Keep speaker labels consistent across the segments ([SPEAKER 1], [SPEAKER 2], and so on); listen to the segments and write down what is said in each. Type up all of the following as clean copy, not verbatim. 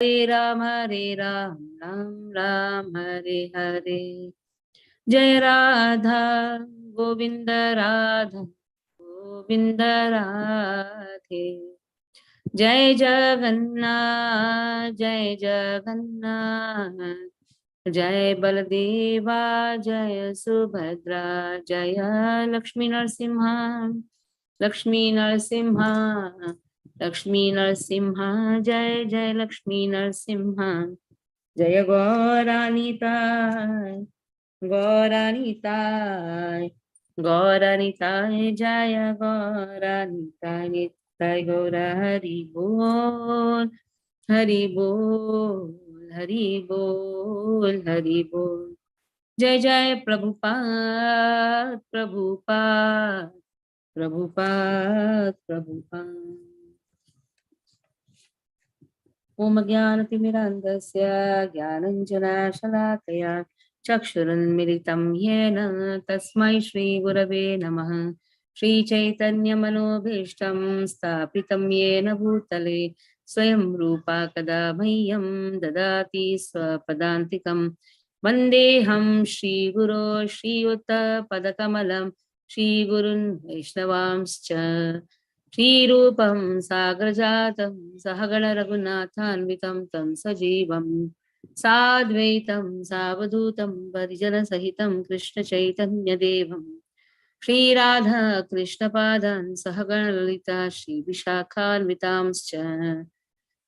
[SPEAKER 1] Hare Ram, Ram Ram, Hare Hare. Jai Radha, Govinda Radha, Govinda Radhe. Jai Jagannath, Jai Jagannath. Jai Baladeva, Jai Subhadra, Jaya Lakshmi Narasimha, Lakshmi Narasimha, Lakshmi Narasimha, Jai Jai Lakshmi Narasimha. Jaya Gauranitai, Gauranitai, Gauranitai, Jaya Gauranitai, Nitai Gaura Hari Bol, Hari Bol, Hari Bol, Hari Bol. Jai Jai Prabhupada, Prabhupada, Prabhupada, Prabhupada. Om Jnanatimirandasya Jnananjana-shalakaya Chakshurunmilitam Yena Tasmai Shri Gurave Namaha. Shri Chaitanya Manobhishtam Sthapitam Yena Bhutale Swayam Rupa Kada Mahyam Dadati Swapadantikam Vandeham Shri Guru Shri Utta Padakamalam Shri Gurun Vaishnavamscha Shrirupam Sagrajatam Sahagana Raghunathanvitam Tam Sajivam Sadvaitam Savadutam Varijana Sahitam Krishna Chaitanya Devam Shri Radha Krishna Padan Sahagana Lalita Shri Vishakhanvitamscha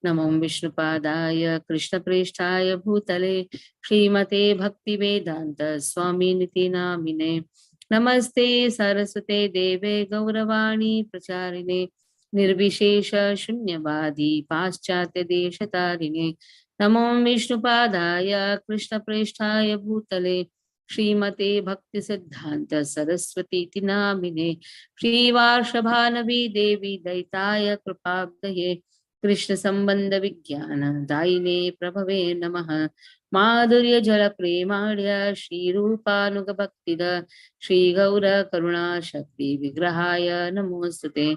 [SPEAKER 1] Namam Vishnupadaya Krishna Presthaya Bhutale Srimate Bhakti Vedanta Swami Niti Namine Namaste Saraswate Deve Gauravani Pracharine Nirvishesha Shunyavadi Paschatya Deshatarine Namam Vishnupadaya Krishna Presthaya Bhutale Srimate Bhakti Siddhanta Saraswati Namine Shri Varshabhanavi Devi Daitaya Kripabdaye Krishna संबंध विज्ञान दायिने प्रभवे नमः माधुर्य जल प्रेमाढ्य श्री रूपानुग भक्तिद श्री गौर करुणा शक्ति विग्रहाय नमोस्तुते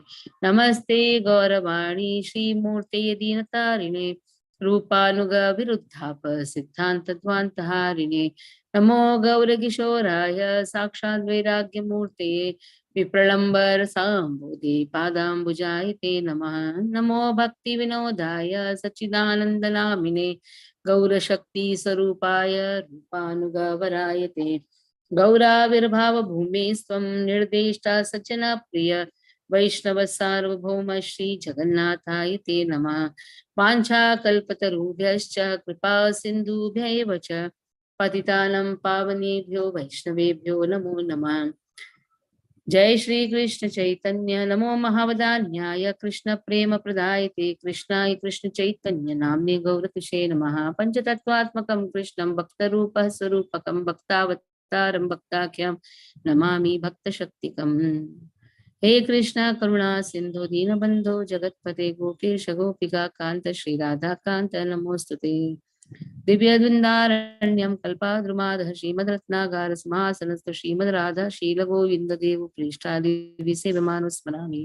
[SPEAKER 1] नमस्ते गौरवाणी श्री मूर्ते दीनतारिणे रूपानुग विरुद्धाप सिद्धांत ध्वांतहारिणे नमो गौर किशोराय साक्षात् वैराग्य मूर्ते विप्रलंबर सांबोधि पादाम्बुजाय ते नमः नमो भक्ति विनोदाय सच्चिदानंद नामिने गौर शक्ति स्वरूपाय रूपानुगवराय ते गौराविर्भाव भूमे स्वं निर्देष्टा सज्जना प्रिय वैष्णव सार्वभौम श्री जगन्नाथाय ते नमः वाञ्छा कल्पतरुभ्यश्च कृपा सिन्धुभ्यैव च पतितानं पावनेभ्यो वैष्णवेभ्यो नमो नमः जय श्री कृष्ण चैतन्य नमो महावदान्याय कृष्ण प्रेम प्रदायते कृष्णाय कृष्ण चैतन्य नाम्ने गौरकिशे नमः पंचतत्वात्मकं कृष्णं भक्तरूपः स्वरूपकं भक्तावतारं भक्ताख्यं नमामि भक्तशक्तिकम् हे कृष्ण करुणा सिंधु दीनबंधो जगत्पते गोपेश गोपिका कांत श्री राधा कांत नमोस्तुते दिव्यद्वन्द्वारण्यं कल्पाद्रुमादः श्रीमद्रत्नागार सिंहासनस्थ श्रीमद्राधा शीलगोविन्ददेव प्रेष्ठादिविसेवमानो स्मरामि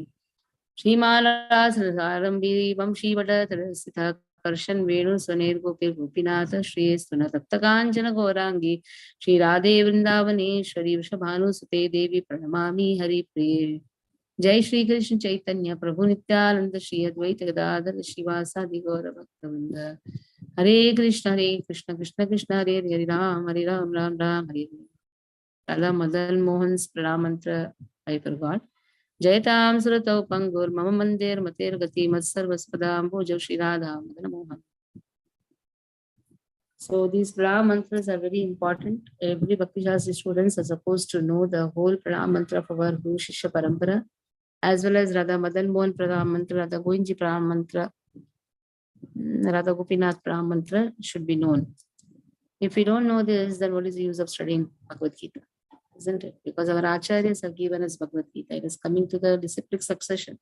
[SPEAKER 1] श्रीमालासनसारम्भी वंशीवटतरस्थितः कर्षन् वेणुस्वनैर्गोपीर्गोपीनाथ श्रीस्तुन तप्तकाञ्चन गौराङ्गी श्रीराधे वृन्दावनेश्वरी वृषभानुसुते देवी प्रणमामि हरिप्रिये जय श्री कृष्ण चैतन्य प्रभु नित्यानंद श्री अद्वैत गदाधर श्रीवासादि गौर भक्तवृंद हरे कृष्ण कृष्ण कृष्ण हरे हरे हरे राम राम राम हरे हरे राधा मदन मोहन प्रणाम मंत्र I forgot जयताम सुरतौ पंगुर मम मंदिर मतेर गति मत्सर्वस्पदाम भोजौ Shri Radha Madan Mohan. So these pranam mantras are very important. Every Bhakti Shastri students are supposed to know the whole pranam mantra of our Guru Shishya Parampara, as well as Radha Madan Mohan Pranam Mantra, Radha Govinji Pranam Mantra, Radha Gopinath Pranam Mantra should be known. If we don't know this, then what is the use of studying Bhagavad Gita? Isn't it? Because our acharyas have given us Bhagavad Gita. It is coming to the disciplic succession.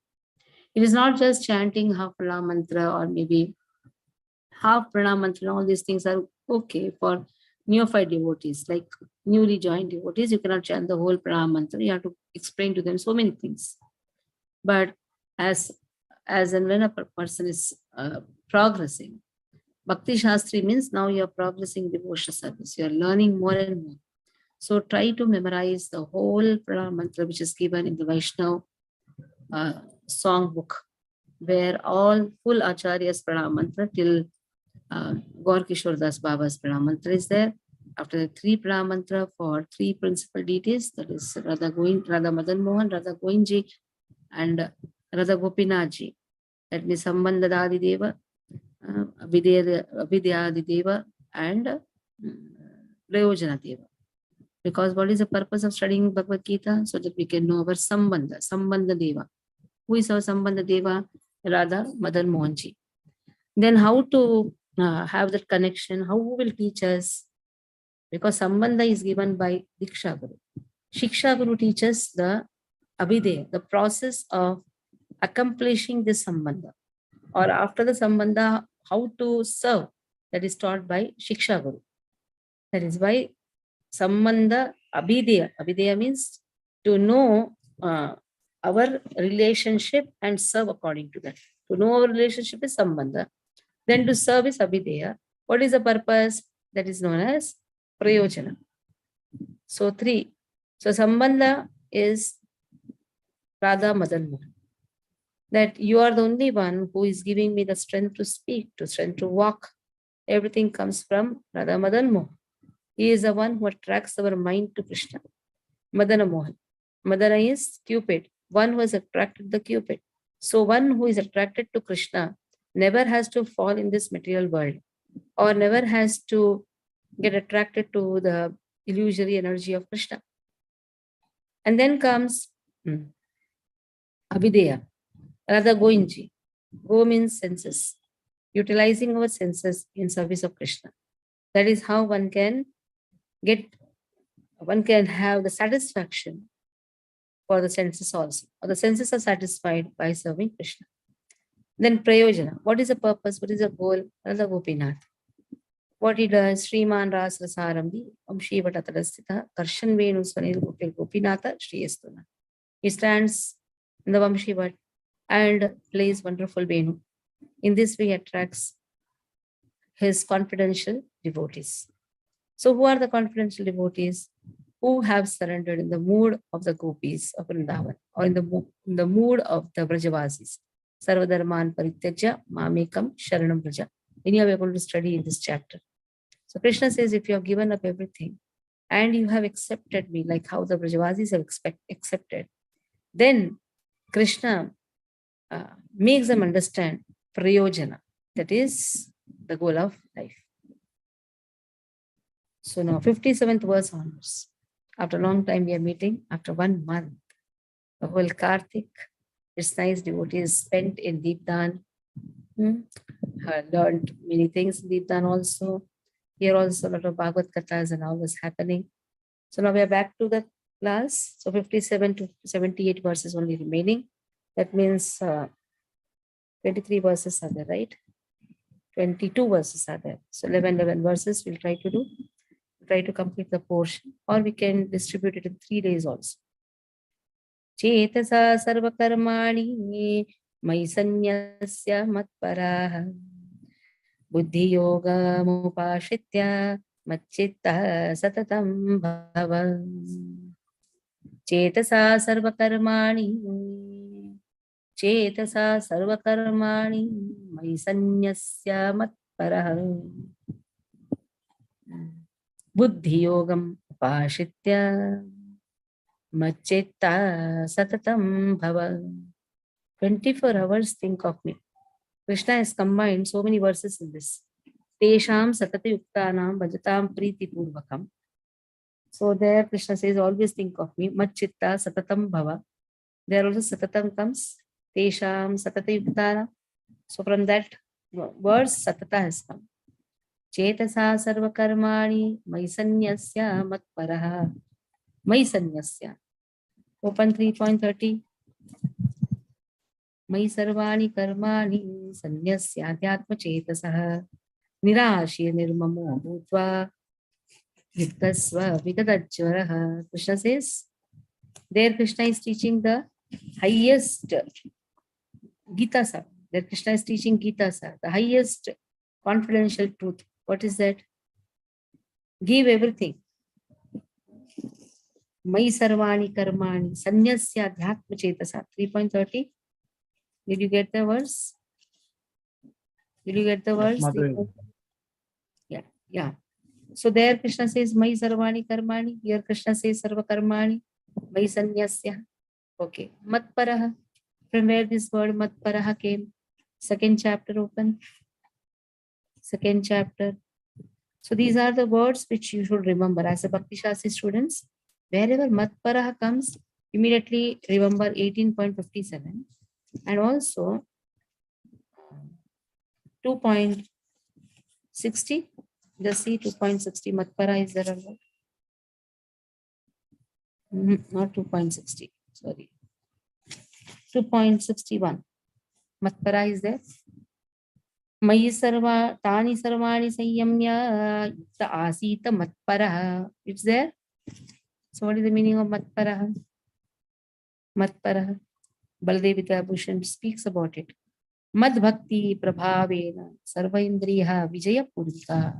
[SPEAKER 1] It is not just chanting half pranam mantra or maybe half pranam mantra. All these things are okay for neophyte devotees, like newly joined devotees. You cannot chant the whole pranam mantra. You have to explain to them so many things. But as and when a person is progressing, Bhakti Shastri means now you are progressing devotional service. You are learning more and more. So try to memorize the whole pranam mantra which is given in the Vaishnav song book, where all full Acharya's pranam mantra till Gaur Kishore Das Baba's pranam mantra is there. After the 3 pranam mantra for 3 principal deities, that is Radha Madan Mohan, Radha Goinji, and Radha Gopinathji. That means Sambandadadi Deva, Avidyadi Deva, and Prayojana Deva. Because what is the purpose of studying Bhagavad Gita? So that we can know our Sambandha Deva. Who is our Sambandha Deva? Radha Madan Mohanji. Then how to have that connection? Who will teach us? Because Sambandha is given by Diksha Guru. Shiksha Guru teaches the Abhideya, the process of accomplishing this Sambandha. Or after the Sambandha, how to serve. That is taught by Shiksha Guru. That is why Sambandha Abhideya. Abhideya means to know our relationship and serve according to that. To know our relationship is Sambandha. Then to serve is Abhideya. What is the purpose? That is known as Prayojana. So 3. So Sambandha is Radha Madan Mohan. That you are the only one who is giving me the strength to speak, to strength to walk. Everything comes from Radha Madan Mohan. He is the one who attracts our mind to Krishna. Madana Mohan. Madana is Cupid, one who has attracted the Cupid. So one who is attracted to Krishna never has to fall in this material world, or never has to get attracted to the illusory energy of Krishna. And then comes Abhideya, Radha Goinji. Go means senses, utilizing our senses in service of Krishna. That is how one can have the satisfaction for the senses also. Or the senses are satisfied by serving Krishna. Then Prayojana. What is the purpose? What is the goal? Radha Gopinath. What he does, Sriman Ras Rasarambi, Amshi Vatatarasthita, Karshan Venu Swanil Gopil Gopinatha, Shri Estuna. He stands in the Vamshi and plays wonderful Venu. In this way, he attracts his confidential devotees. So who are the confidential devotees? Who have surrendered in the mood of the gopis of Vrindavan, or in the mood of the Brajavasis. Sarvadharman Parityaja Mamekam Sharanam Braja. Anyhow, we are going to study in this chapter. So Krishna says, if you have given up everything and you have accepted me, like how the Brajavasis have accepted, then Krishna makes them understand Prayojana. That is the goal of life. So now 57th verse onwards. After a long time we are meeting, after 1 month, the whole Kartik, it's nice devotees spent in Deepdan. Learned many things in Deepdan also. Here also a lot of Bhagavad Kathas and all was happening. So now we are back to the class. So 57 to 78 verses only remaining. That means 23 verses are there, right? 22 verses are there. So 11 verses we'll try to do. Try to complete the portion, or we can distribute it in 3 days also. Chetasa sarvakarmani maisanyasya matparaha buddhi yoga mupashitya machitta satatam bhava. Chetasa sarvakarmani maisanyasya matparaha Buddhi yogam upashitya machitta satatam bhava. 24 hours think of me. Krishna has combined so many verses in this. Tesham satati yuktanam bhajatam priti purvakam. So there Krishna says, always think of me. Machitta satatam bhava. There also satatam comes. Tesham satati yuktanam. So from that verse satata has come. Chetasa sarvakarmani maisanyasya matparaha. Maisanyasya. Open 3.30. Mai sarvani karmani sanyasya adhyatma chetasaha. Nirashya nirmamo bhutva yuktasva vigadajvaraha. Krishna says, there Krishna is teaching the highest Gita Sar. There Krishna is teaching Gita Sar, the highest confidential truth. What is that? Give everything. Mai sarvani karmani sanyasya adhyatma chetasa. 3.30. Did you get the verse? Did you get the verse? Yeah. So there Krishna says Mai sarvani karmani. Here Krishna says sarva karmani. Mai sanyasya. Okay. Matparaha. From where this word matparaha came? Second chapter open. Second chapter. So these are the words which you should remember as a Bhakti Shastri students. Wherever matparaha comes, immediately remember 18.57 and also 2.60. Just see 2.60 matpara is there or not? Not 2.60. Sorry. 2.61. Matpara is there. Mayi sarva tani sarvani sanyamya yukta asita matparaha. It's there. So what is the meaning of matparaha? Matparaha. Baldev Bhushan speaks about it. Mad bhakti prabhavena sarva indriya vijaya purvika.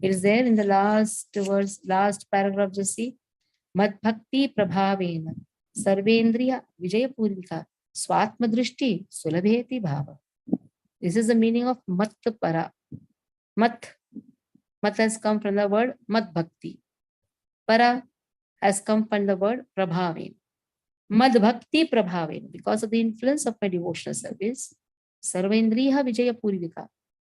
[SPEAKER 1] It is there in the last verse, last paragraph. Just see. Mad bhakti prabhavena sarvendriya vijaya purvika swatma drishti sulabheti bhava. This is the meaning of matpara. Mat has come from the word mat bhakti. Para has come from the word prabhavena. Mad bhakti prabhavena. Because of the influence of my devotional service, sarvendriya vijaya purvika.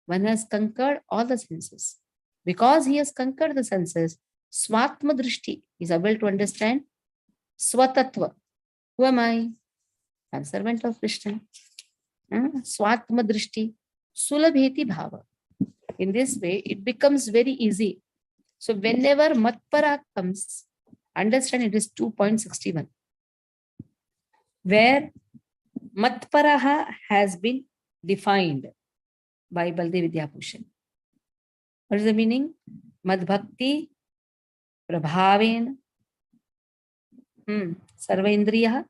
[SPEAKER 1] One has conquered all the senses. Because he has conquered the senses, swatma drishti is able to understand swatatva. Who am I? I'm servant of Krishna. Swatma drishti sulabheti bhava. In this way, it becomes very easy. So whenever matpara comes, understand it is 2.61. Where matparaha has been defined by Baldev Vidyabhushan. What is the meaning? Mad bhakti prabhaven sarvendriya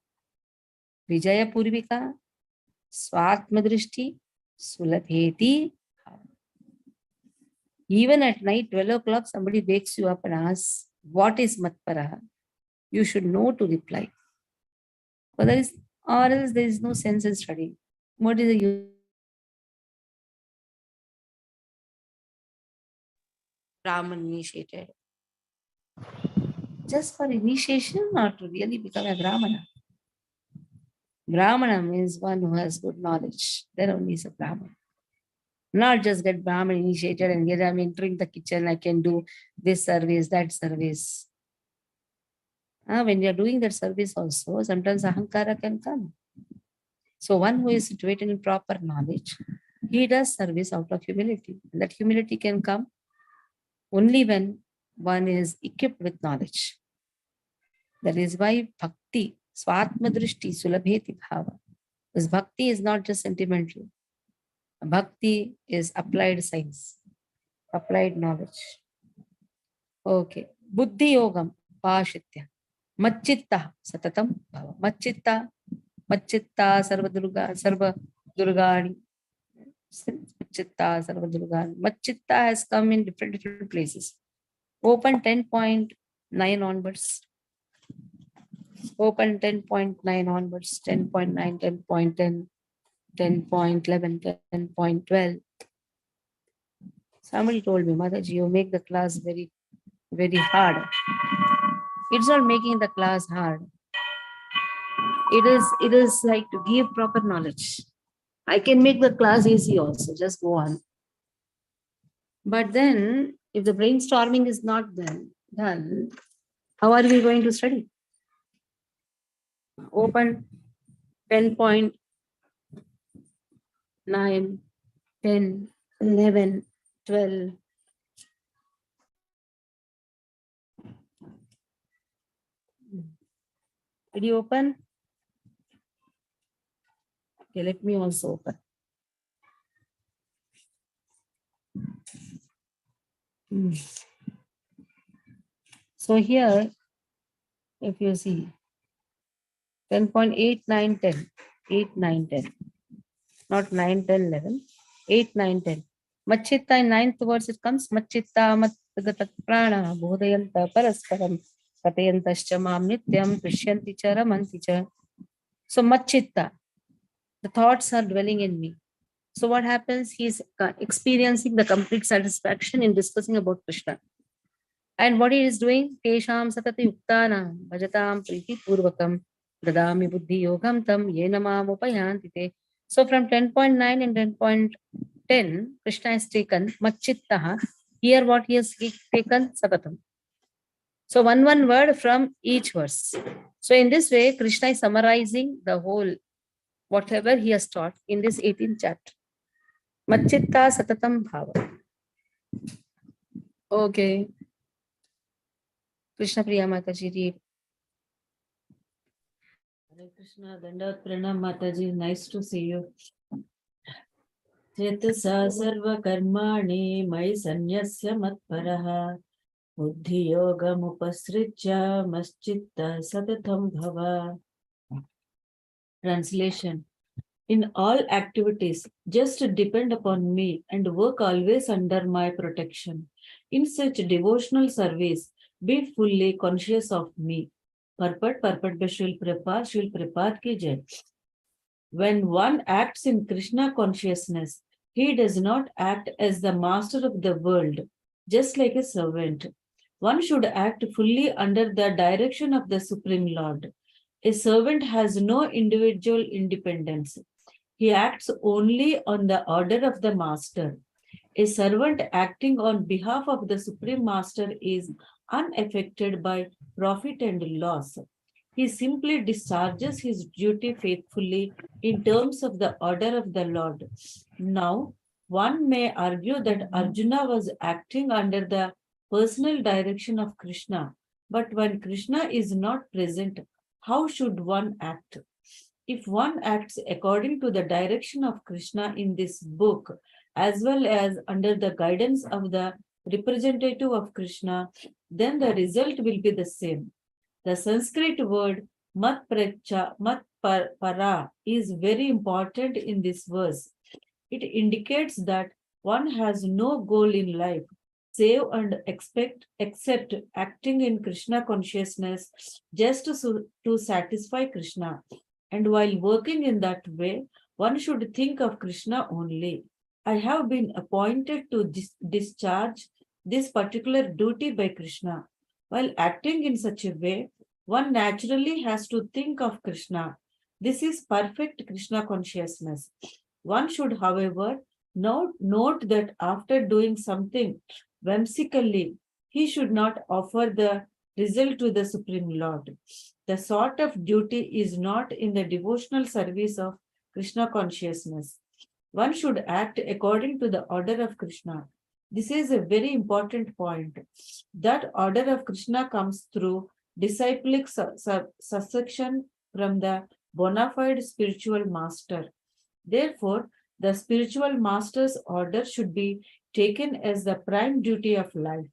[SPEAKER 1] vijaya purvika swatma drishti sulabheti. Even at night, 12 o'clock, somebody wakes you up and asks, what is matparaha? You should know to reply. Or else there is no sense in studying. What is the use? Brahman initiated. Just for initiation or to really become a Brahmana? Brahmana means one who has good knowledge. Then only is a Brahmana. Not just get Brahman initiated and get I'm entering the kitchen, I can do this service, that service. When you're doing that service also, sometimes ahankara can come. So one who is situated in proper knowledge, he does service out of humility. And that humility can come only when one is equipped with knowledge. That is why bhakti, swatma drishti, sulabheti bhava. Because bhakti is not just sentimental. Bhakti is applied science, applied knowledge. Okay. Buddhi yogam, pashitya. Machitta satatam bhava. Machitta sarva durgani. Machitta sarva durgani. Machitta has come in different places. Open 10.9 onwards. Open 10.9 onwards. 10.9, 10.10, 10.11, 10.12. Somebody told me, Mataji, you make the class very, very hard. It's not making the class hard. It is like to give proper knowledge. I can make the class easy also, just go on. But then, if the brainstorming is not done, how are we going to study? Open 10.9, 10, 11, 12. Did you open? Okay, let me also open. So here, if you see, 10.8, 9, 10. 8, 9, 10. Not 9, 10, 11. 8, 9, 10. Machitta in ninth verse it comes Machitta Matgatat Prana Bodhayanta Parasparam Katayantascha Mam Nityam Prishyanti Cha Ramanti Cha. So Machitta, the thoughts are dwelling in me. So what happens? He's experiencing the complete satisfaction in discussing about Krishna. And what he is doing? Tesham satati yuktana bhajatam priti purvakam dadami buddhi yogam tam yena mam upayanti te. So from 10.9 and 10.10, Krishna has taken machittaha. Here what he has taken satatam. So one word from each verse. So in this way, Krishna is summarizing the whole, whatever he has taught in this 18th chapter. Machitta satatam bhava. Okay. Krishna Priya Mataji, read.
[SPEAKER 2] Hare Krishna, Dandavat Pranam Mataji, nice to see you. Chetasa sarva karmani mai sanyasya matparaha buddhi yogam upasritya maschitta satatam bhava. Translation. In all activities, just depend upon me and work always under my protection. In such devotional service, be fully conscious of me. Purport by Srila Prabhupada ki jai. When one acts in Krishna consciousness, he does not act as the master of the world, just like a servant. One should act fully under the direction of the Supreme Lord. A servant has no individual independence. He acts only on the order of the master. A servant acting on behalf of the Supreme Master is unaffected by profit and loss. He simply discharges his duty faithfully in terms of the order of the Lord. Now, one may argue that Arjuna was acting under the personal direction of Krishna, but when Krishna is not present, how should one act? If one acts according to the direction of Krishna in this book, as well as under the guidance of the representative of Krishna, then the result will be the same. The Sanskrit word mat para is very important in this verse. It indicates that one has no goal in life save and except acting in Krishna consciousness just to satisfy Krishna. And while working in that way, one should think of Krishna only. I have been appointed to discharge this particular duty by Krishna. While acting in such a way, one naturally has to think of Krishna. This is perfect Krishna consciousness. One should, however, note that after doing something whimsically, he should not offer the result to the Supreme Lord. The sort of duty is not in the devotional service of Krishna consciousness. One should act according to the order of Krishna. This is a very important point. That order of Krishna comes through disciplic succession from the bona fide spiritual master. Therefore, the spiritual master's order should be taken as the prime duty of life.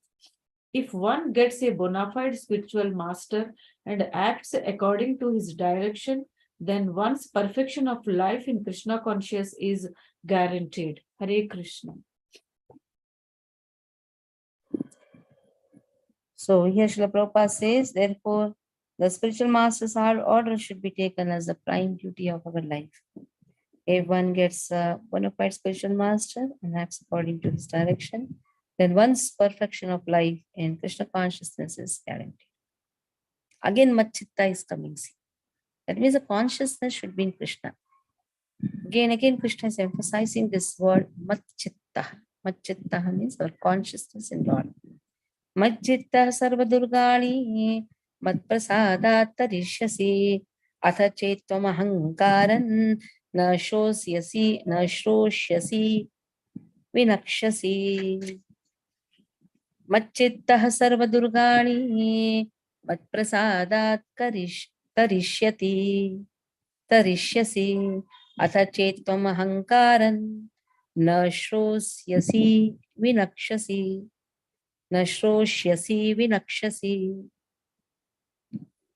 [SPEAKER 2] If one gets a bona fide spiritual master and acts according to his direction, then one's perfection of life in Krishna consciousness is guaranteed. Hare Krishna.
[SPEAKER 1] So here Srila Prabhupada says, therefore, the spiritual master's order should be taken as the prime duty of our life. If one gets a bona fide spiritual master and acts according to his direction, then one's perfection of life in Krishna consciousness is guaranteed. Again, Machitta is coming. See. That means the consciousness should be in Krishna. Again, Krishna is emphasizing this word Machitta. Machitta means our consciousness in Lord. Machitta sarva durgani matprasadat tarishyasi atha chetvam ahankaran na shrosyasi vinakshasi. Machitta sarva durgani matprasadat tarishyasi atha chetvam ahankaran na shrosyasi vinakshasi. Nashroshyasi vinakshasi.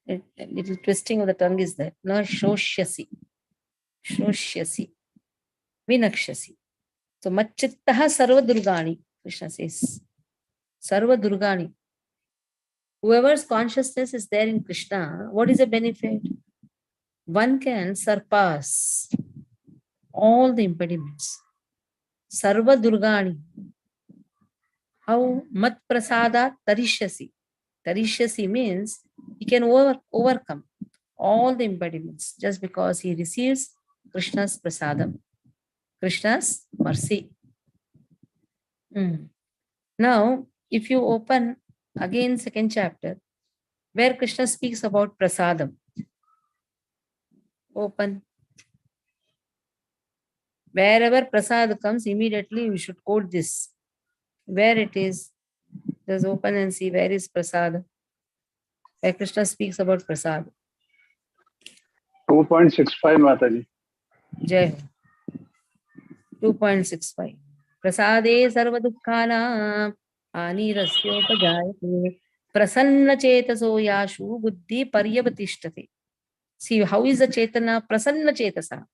[SPEAKER 1] A little twisting of the tongue is there. Nashroshyasi. Shroshyasi. Vinakshasi. So Machittaha Sarva Durgani, Krishna says. Sarva Durgani. Whoever's consciousness is there in Krishna, what is the benefit? One can surpass all the impediments. Sarva Durgani. How? Mat Prasada Tarishyasi. Tarishyasi means he can overcome all the impediments just because he receives Krishna's prasadam, Krishna's mercy. Now, if you open again second chapter, where Krishna speaks about prasadam, open. Wherever prasad comes, immediately we should quote this. Where it is, just open and see where is prasad. Where Krishna speaks about prasad.
[SPEAKER 3] 2.65 Mataji.
[SPEAKER 1] Jai Ho. 2.65. Prasade sarva dukkhana anirasyopajaayate prasanna chetaso yashu buddhi paryavatishtate. See, how is the chetana? Prasanna chetasa.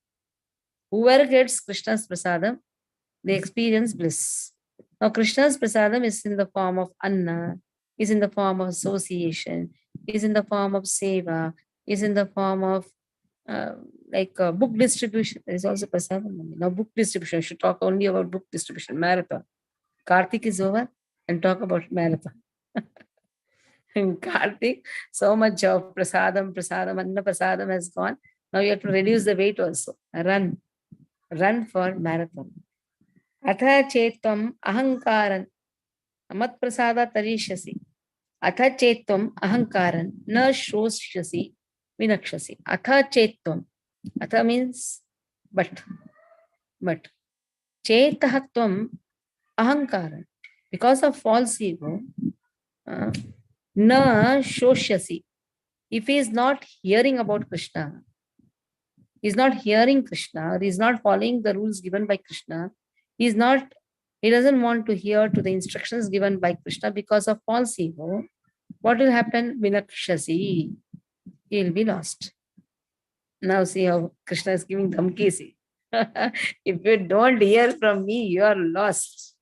[SPEAKER 1] Whoever gets Krishna's prasadam, they experience bliss. Now, Krishna's prasadam is in the form of anna, is in the form of association, is in the form of seva, is in the form of book distribution. There is also prasadam. Now, book distribution, I should talk only about book distribution, marathon. Kartik is over and talk about marathon. In Kartik, so much of prasadam, anna prasadam has gone. Now you have to reduce the weight also. Run for marathon. Atha chetvam ahankaran amat prasada tarishyasi. Atha chetvam ahankaran na shoshyasi vinakshasi. Atha chetvam. Atha means but. Chetahatvam ahankaran. Because of false ego, na shoshyasi. If he is not hearing about Krishna, he is not hearing Krishna, or he is not following the rules given by Krishna, he doesn't want to hear to the instructions given by Krishna because of false ego, what will happen? Vinakshasi. He will be lost. Now see how Krishna is giving dhamki. If you don't hear from me, you are lost.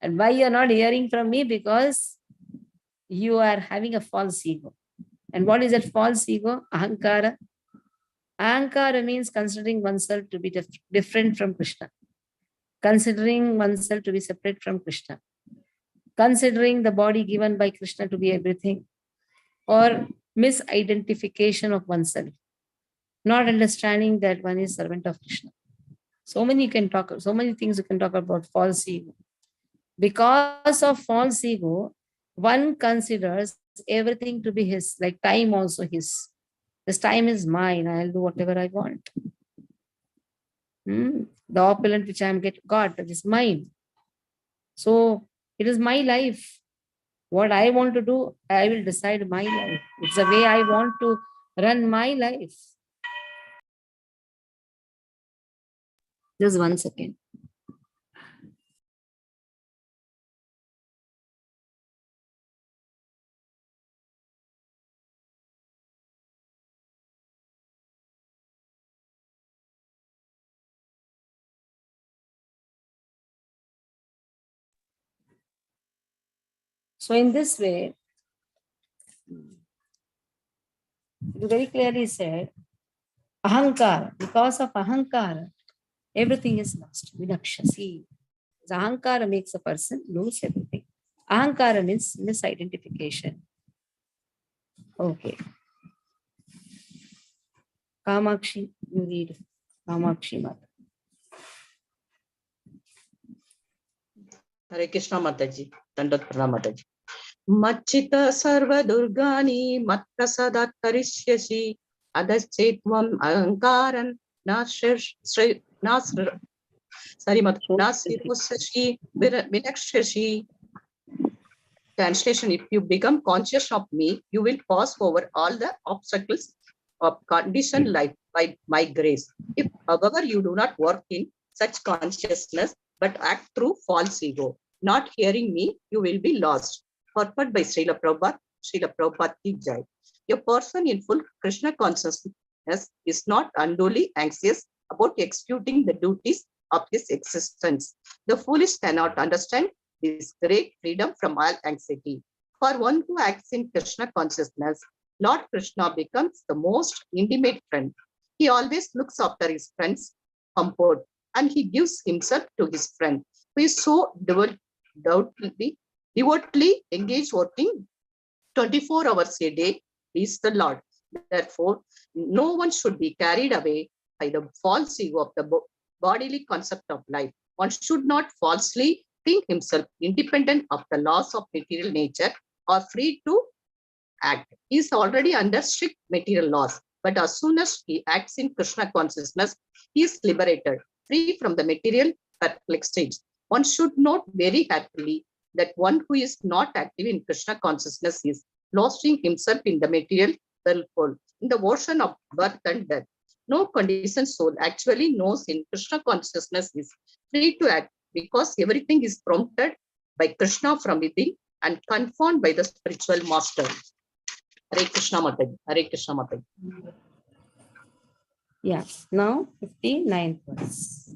[SPEAKER 1] And why you are not hearing from me? Because you are having a false ego. And what is that false ego? Ahankara. Ahankara means considering oneself to be different from Krishna. Considering oneself to be separate from Krishna. Considering the body given by Krishna to be everything. Or misidentification of oneself. Not understanding that one is servant of Krishna. So many things you can talk about false ego. Because of false ego, one considers everything to be his, like time also his. This time is mine, I'll do whatever I want. The opulent which I am got, that is mine. So it is my life. What I want to do, I will decide my life. It's the way I want to run my life. Just 1 second. So in this way, it very clearly said, ahankara, because of ahankara, everything is lost. Vinakshasi. Ahankara makes a person lose everything. Ahankara means misidentification. Okay. Kamakshi, you read. Kamakshi Mata.
[SPEAKER 4] Hare Krishna Mataji. Dandat Pranam Mataji. Machita sarva durgani matprasadat karishyasi adachetvam ahankaran nasirushashi vinakshashi. Translation: if you become conscious of me, you will pass over all the obstacles of conditioned life by my grace. If, however, you do not work in such consciousness, but act through false ego, not hearing me, you will be lost. Purport by Srila Prabhupada, Srila Prabhupada Ki Jai. A person in full Krishna consciousness is not unduly anxious about executing the duties of his existence. The foolish cannot understand this great freedom from all anxiety. For one who acts in Krishna consciousness, Lord Krishna becomes the most intimate friend. He always looks after his friend's comfort and he gives himself to his friend, who is so devotedly engaged working 24 hours a day. Is the Lord. Therefore, no one should be carried away by the false ego of the bodily concept of life. One should not falsely think himself independent of the laws of material nature or free to act. He is already under strict material laws. But as soon as he acts in Krishna consciousness, he is liberated, free from the material perplexed stage. One should note very happily that one who is not active in Krishna consciousness is losing himself in the material whirlpool, in the ocean of birth and death. No conditioned soul actually knows in Krishna consciousness is free to act because everything is prompted by Krishna from within and confirmed by the spiritual master. Hare Krishna Mataji. Hare Krishna Mataji.
[SPEAKER 1] Yeah, now 59th verse.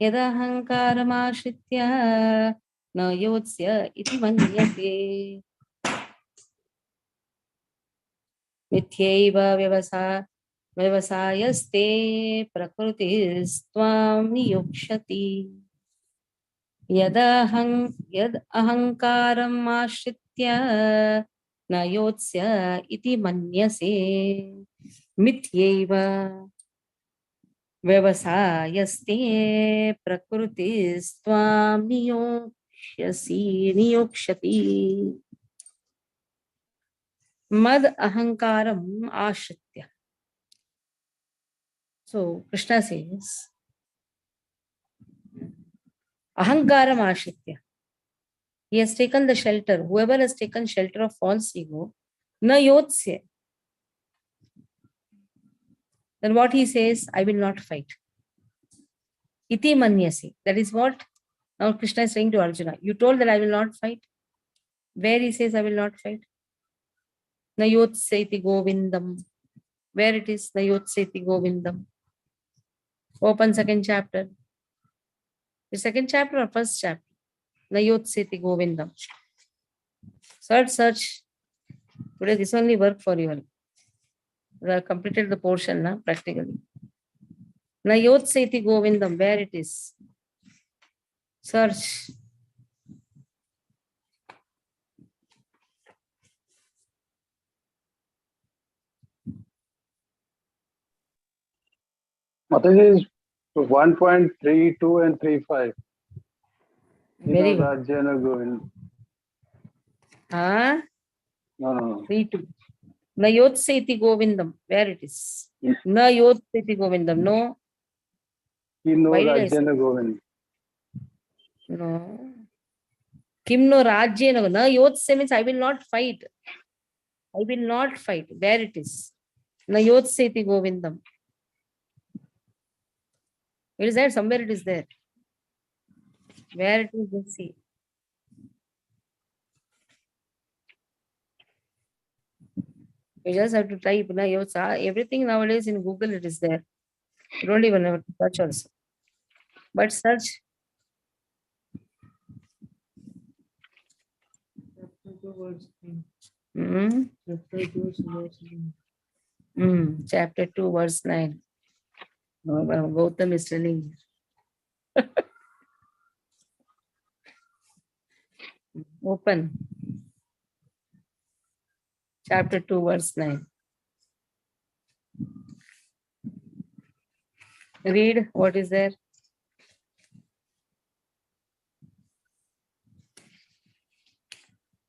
[SPEAKER 1] Yadahankaramashritya na yotsya iti manyate mityaiva vyavasayaste prakrutistvām niyukshati. Yad ahankaram ashritya na yotsya iti manyase mityaiva vyavasayaste prakrutistvām niyukshati. Mad ahankaram ashritya. So Krishna says, ahankaram ashritya. He has taken the shelter. Whoever has taken shelter of false ego, na yotsya. Then what he says, I will not fight. Iti manyasi. That is what now Krishna is saying to Arjuna. You told that I will not fight. Where he says I will not fight? Na yotsya iti govindam. Where it is? Na yotsya iti govindam. Open second chapter. The second chapter or first chapter? Na yotsya iti govindam. Search. Today this only work for you all. We have completed the portion now, practically. Na yotsya iti govindam. Where it is? Search.
[SPEAKER 3] Mataji is 1.32 and 35.
[SPEAKER 1] Very good.
[SPEAKER 3] Rajyana Govind.
[SPEAKER 1] Ah?
[SPEAKER 3] No.
[SPEAKER 1] 3-2. Na yotsya iti govindam. Where it is? Na yotsya iti govindam. No.
[SPEAKER 3] Kino
[SPEAKER 1] Why did I say?
[SPEAKER 3] Rajyana Govind.
[SPEAKER 1] No. Kim no rajyena. Na yotsya means I will not fight. I will not fight. Where it is? Na yotsya iti govindam. It is there. Somewhere it is there. Where it is, let's see. You just have to type na yotsa. Everything nowadays in Google it is there. You don't even have to search also. But search. Chapter 2, verse 9. Gautam is telling. Open. Chapter 2, verse 9. Read what is there.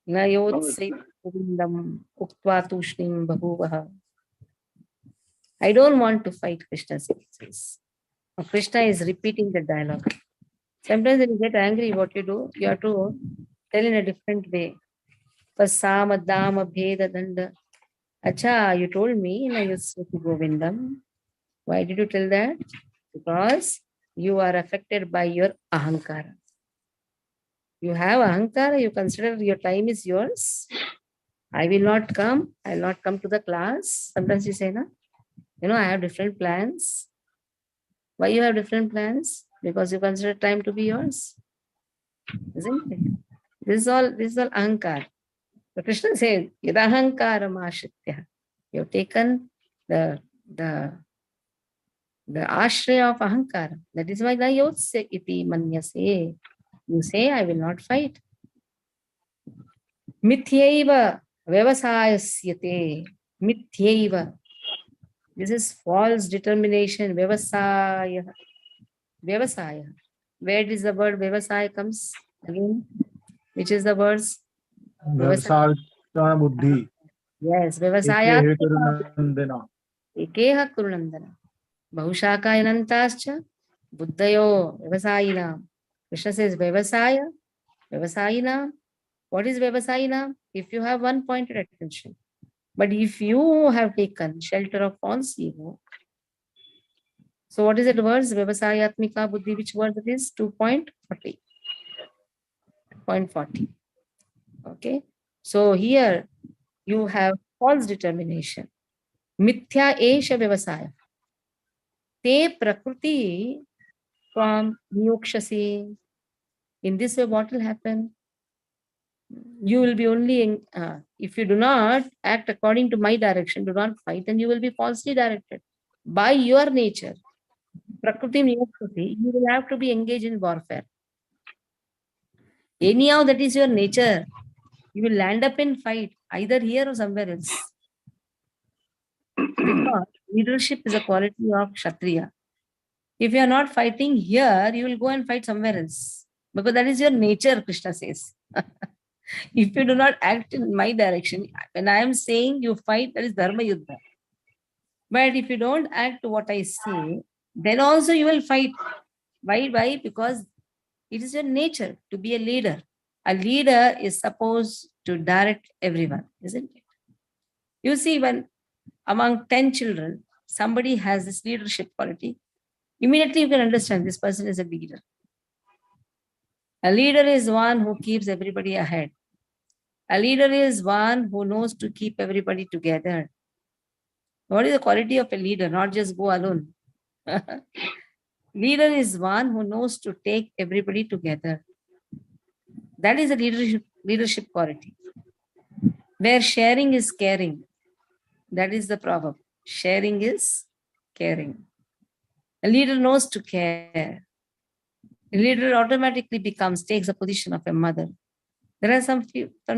[SPEAKER 1] Na yotsya govindam uktva tushnim bahuvaha. I don't want to fight, Krishna says. Krishna is repeating the dialogue. Sometimes when you get angry, what you do, you have to tell in a different way. Pasama dama bheda danda. Acha, you told me, na yotsya govindam. Why did you tell that? Because you are affected by your ahankara. You have ahankara, you consider your time is yours. I will not come. I will not come to the class. Sometimes you say, no, I have different plans. Why you have different plans? because you consider time to be yours, isn't it? This is all ahankar. So Krishna says, Yadahankaram ashritya. You have taken the the ashraya of ahankara. That is why the yotse iti manyase. You say, I will not fight. Mithyaiva vyavasayasyate. Mithyaiva. This is false determination. Vyavasaya. Vyavasaya. Where does the word vyavasaya comes again? Which is the words? Vyavasaya.
[SPEAKER 5] Vyavasaya buddhi.
[SPEAKER 1] Yes, vyavasaya.
[SPEAKER 5] Eke heturunandana.
[SPEAKER 1] Ekeha kurunandana. Bahushakayanantascha buddhayo vyavasayina. Krishna says vyavasaya, vyavasayina. What is vyavasayina? If you have one pointed attention. But if you have taken shelter of false ego, so what is it words? Vyavasayatmika buddhi, which word it is? 2.40. 0.40. Okay. So here you have false determination. Mithya esha vyavasaya. Te prakriti from niyokshasi. In this way, what will happen? You will be only, if you do not act according to my direction, do not fight, then you will be falsely directed. By your nature, prakriti niyokshasi, you will have to be engaged in warfare. Anyhow, that is your nature. You will land up in fight, either here or somewhere else. Because leadership is a quality of Kshatriya. If you are not fighting here, you will go and fight somewhere else. Because that is your nature, Krishna says. If you do not act in my direction, when I am saying you fight, that is Dharma Yuddha. But if you don't act to what I say, then also you will fight. Why? Because it is your nature to be a leader. A leader is supposed to direct everyone, isn't it? You see, when among 10 children, somebody has this leadership quality, immediately you can understand this person is a leader. A leader is one who keeps everybody ahead. A leader is one who knows to keep everybody together. What is the quality of a leader? Not just go alone. Leader is one who knows to take everybody together. That is a leadership quality. Where sharing is caring. That is the proverb. Sharing is caring. A leader knows to care. A leader automatically takes the position of a mother. There are some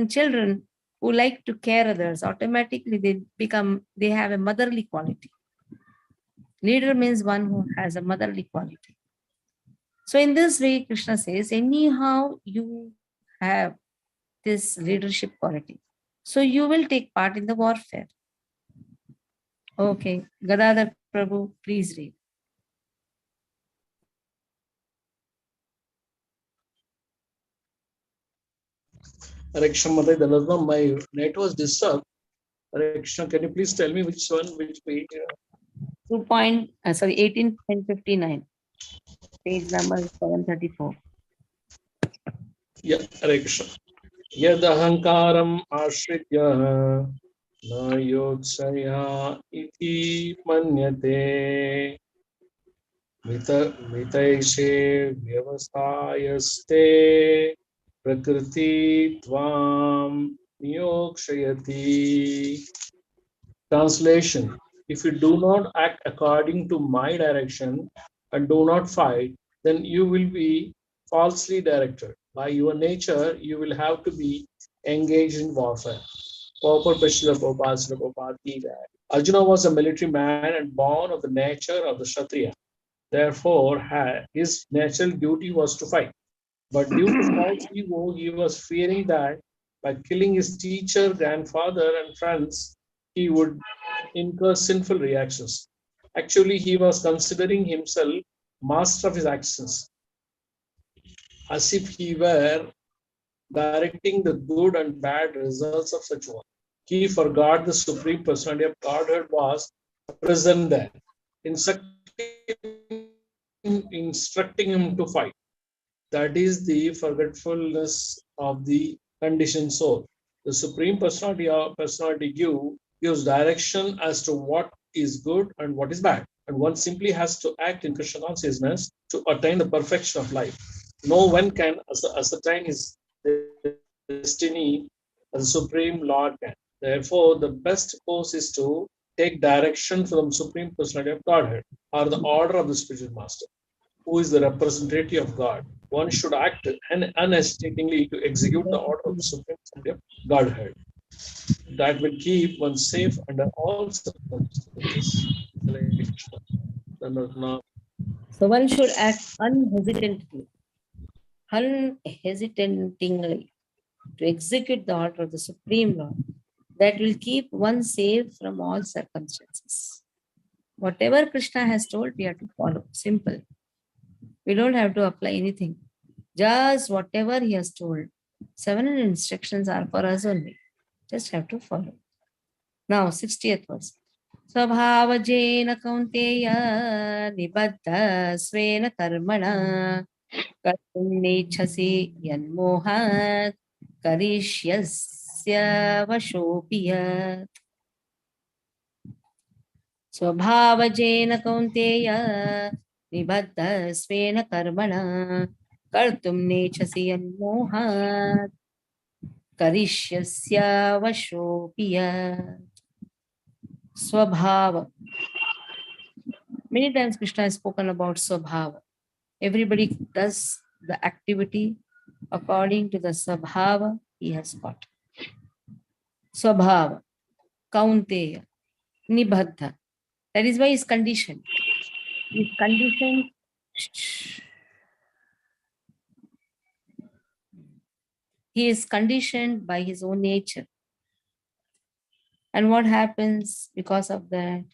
[SPEAKER 1] children who like to care others. Automatically they have a motherly quality. Leader means one who has a motherly quality. So in this way, Krishna says, anyhow you have this leadership quality. So you will take part in the warfare. Okay, Gadadhar Prabhu, please read.
[SPEAKER 6] Hare Krishna Matai, my net was disturbed. Hare Krishna, can you please tell me which one, which page?
[SPEAKER 1] 18.59. Page number 734.
[SPEAKER 6] Yeah, Hare Krishna. Yad ahankaram ashritya na yotsaya iti manyate mitaishe vyavasayaste prakriti tvam niyokshayati. Translation: if you do not act according to my direction and do not fight, then you will be falsely directed. By your nature, you will have to be engaged in warfare. Arjuna was a military man and born of the nature of the Kshatriya. Therefore, his natural duty was to fight. But due to false ego, he was fearing that by killing his teacher, grandfather, and friends, he would incur sinful reactions. Actually, he was considering himself master of his actions, as if he were directing the good and bad results of such one. He forgot the Supreme Personality of Godhead was present there, instructing him to fight. That is the forgetfulness of the conditioned soul. The Supreme Personality gives direction as to what is good and what is bad. and one simply has to act in Krishna consciousness to attain the perfection of life. No one can ascertain his destiny as a supreme Lord can. Therefore, the best course is to take direction from Supreme Personality of Godhead or the order of the spiritual master, who is the representative of God. One should act unhesitatingly to execute the order of the Supreme Personality of Godhead. That will keep one safe under all circumstances.
[SPEAKER 1] So one should act unhesitatingly to execute the order of the Supreme Lord. That will keep one safe from all circumstances. Whatever Krishna has told, we have to follow. Simple. We don't have to apply anything. Just whatever he has told. 700 instructions are for us only. Just have to follow. Now, 60th verse. Svabhavajena kaunteya nibaddha svena karmana kartum nechasi yanmohat karishyasya vashopiyat. Svabhavajena kaunteya nibaddha svena karmana kartum nechasi yanmohat karishyasya vashopiyat. Swabhava. Many times Krishna has spoken about Swabhava. Everybody does the activity according to the Swabhava he has got. Swabhava, Kaunteya, Nibadha. That is why he is conditioned. He is conditioned. He is conditioned by his own nature. And what happens because of that?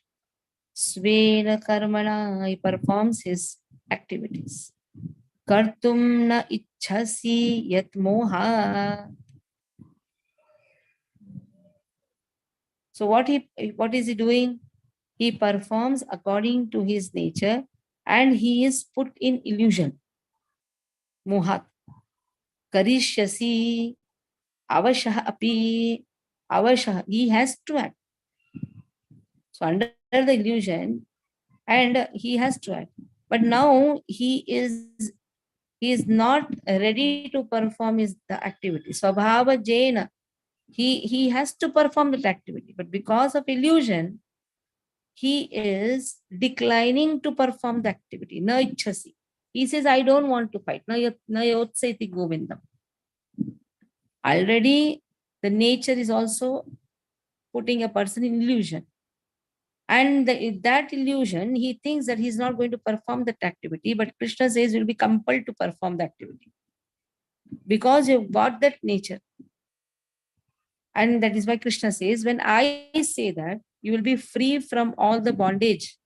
[SPEAKER 1] Svena karmana, he performs his activities. Kartum na ichhasi yat moha. So what is he doing? He performs according to his nature and he is put in illusion. Mohat. Karishyasi avashah api. Avashah. He has to act. So under the illusion, and he has to act. But now he is not ready to perform the activity. Swabhava jena. He has to perform that activity. But because of illusion, he is declining to perform the activity. Na ichhasi. He says, I don't want to fight. Na yotsaiti govindam. Already the nature is also putting a person in illusion. And that illusion, he thinks that he's not going to perform that activity, but Krishna says you'll be compelled to perform the activity because you've got that nature. And that is why Krishna says, when I say that, you will be free from all the bondage.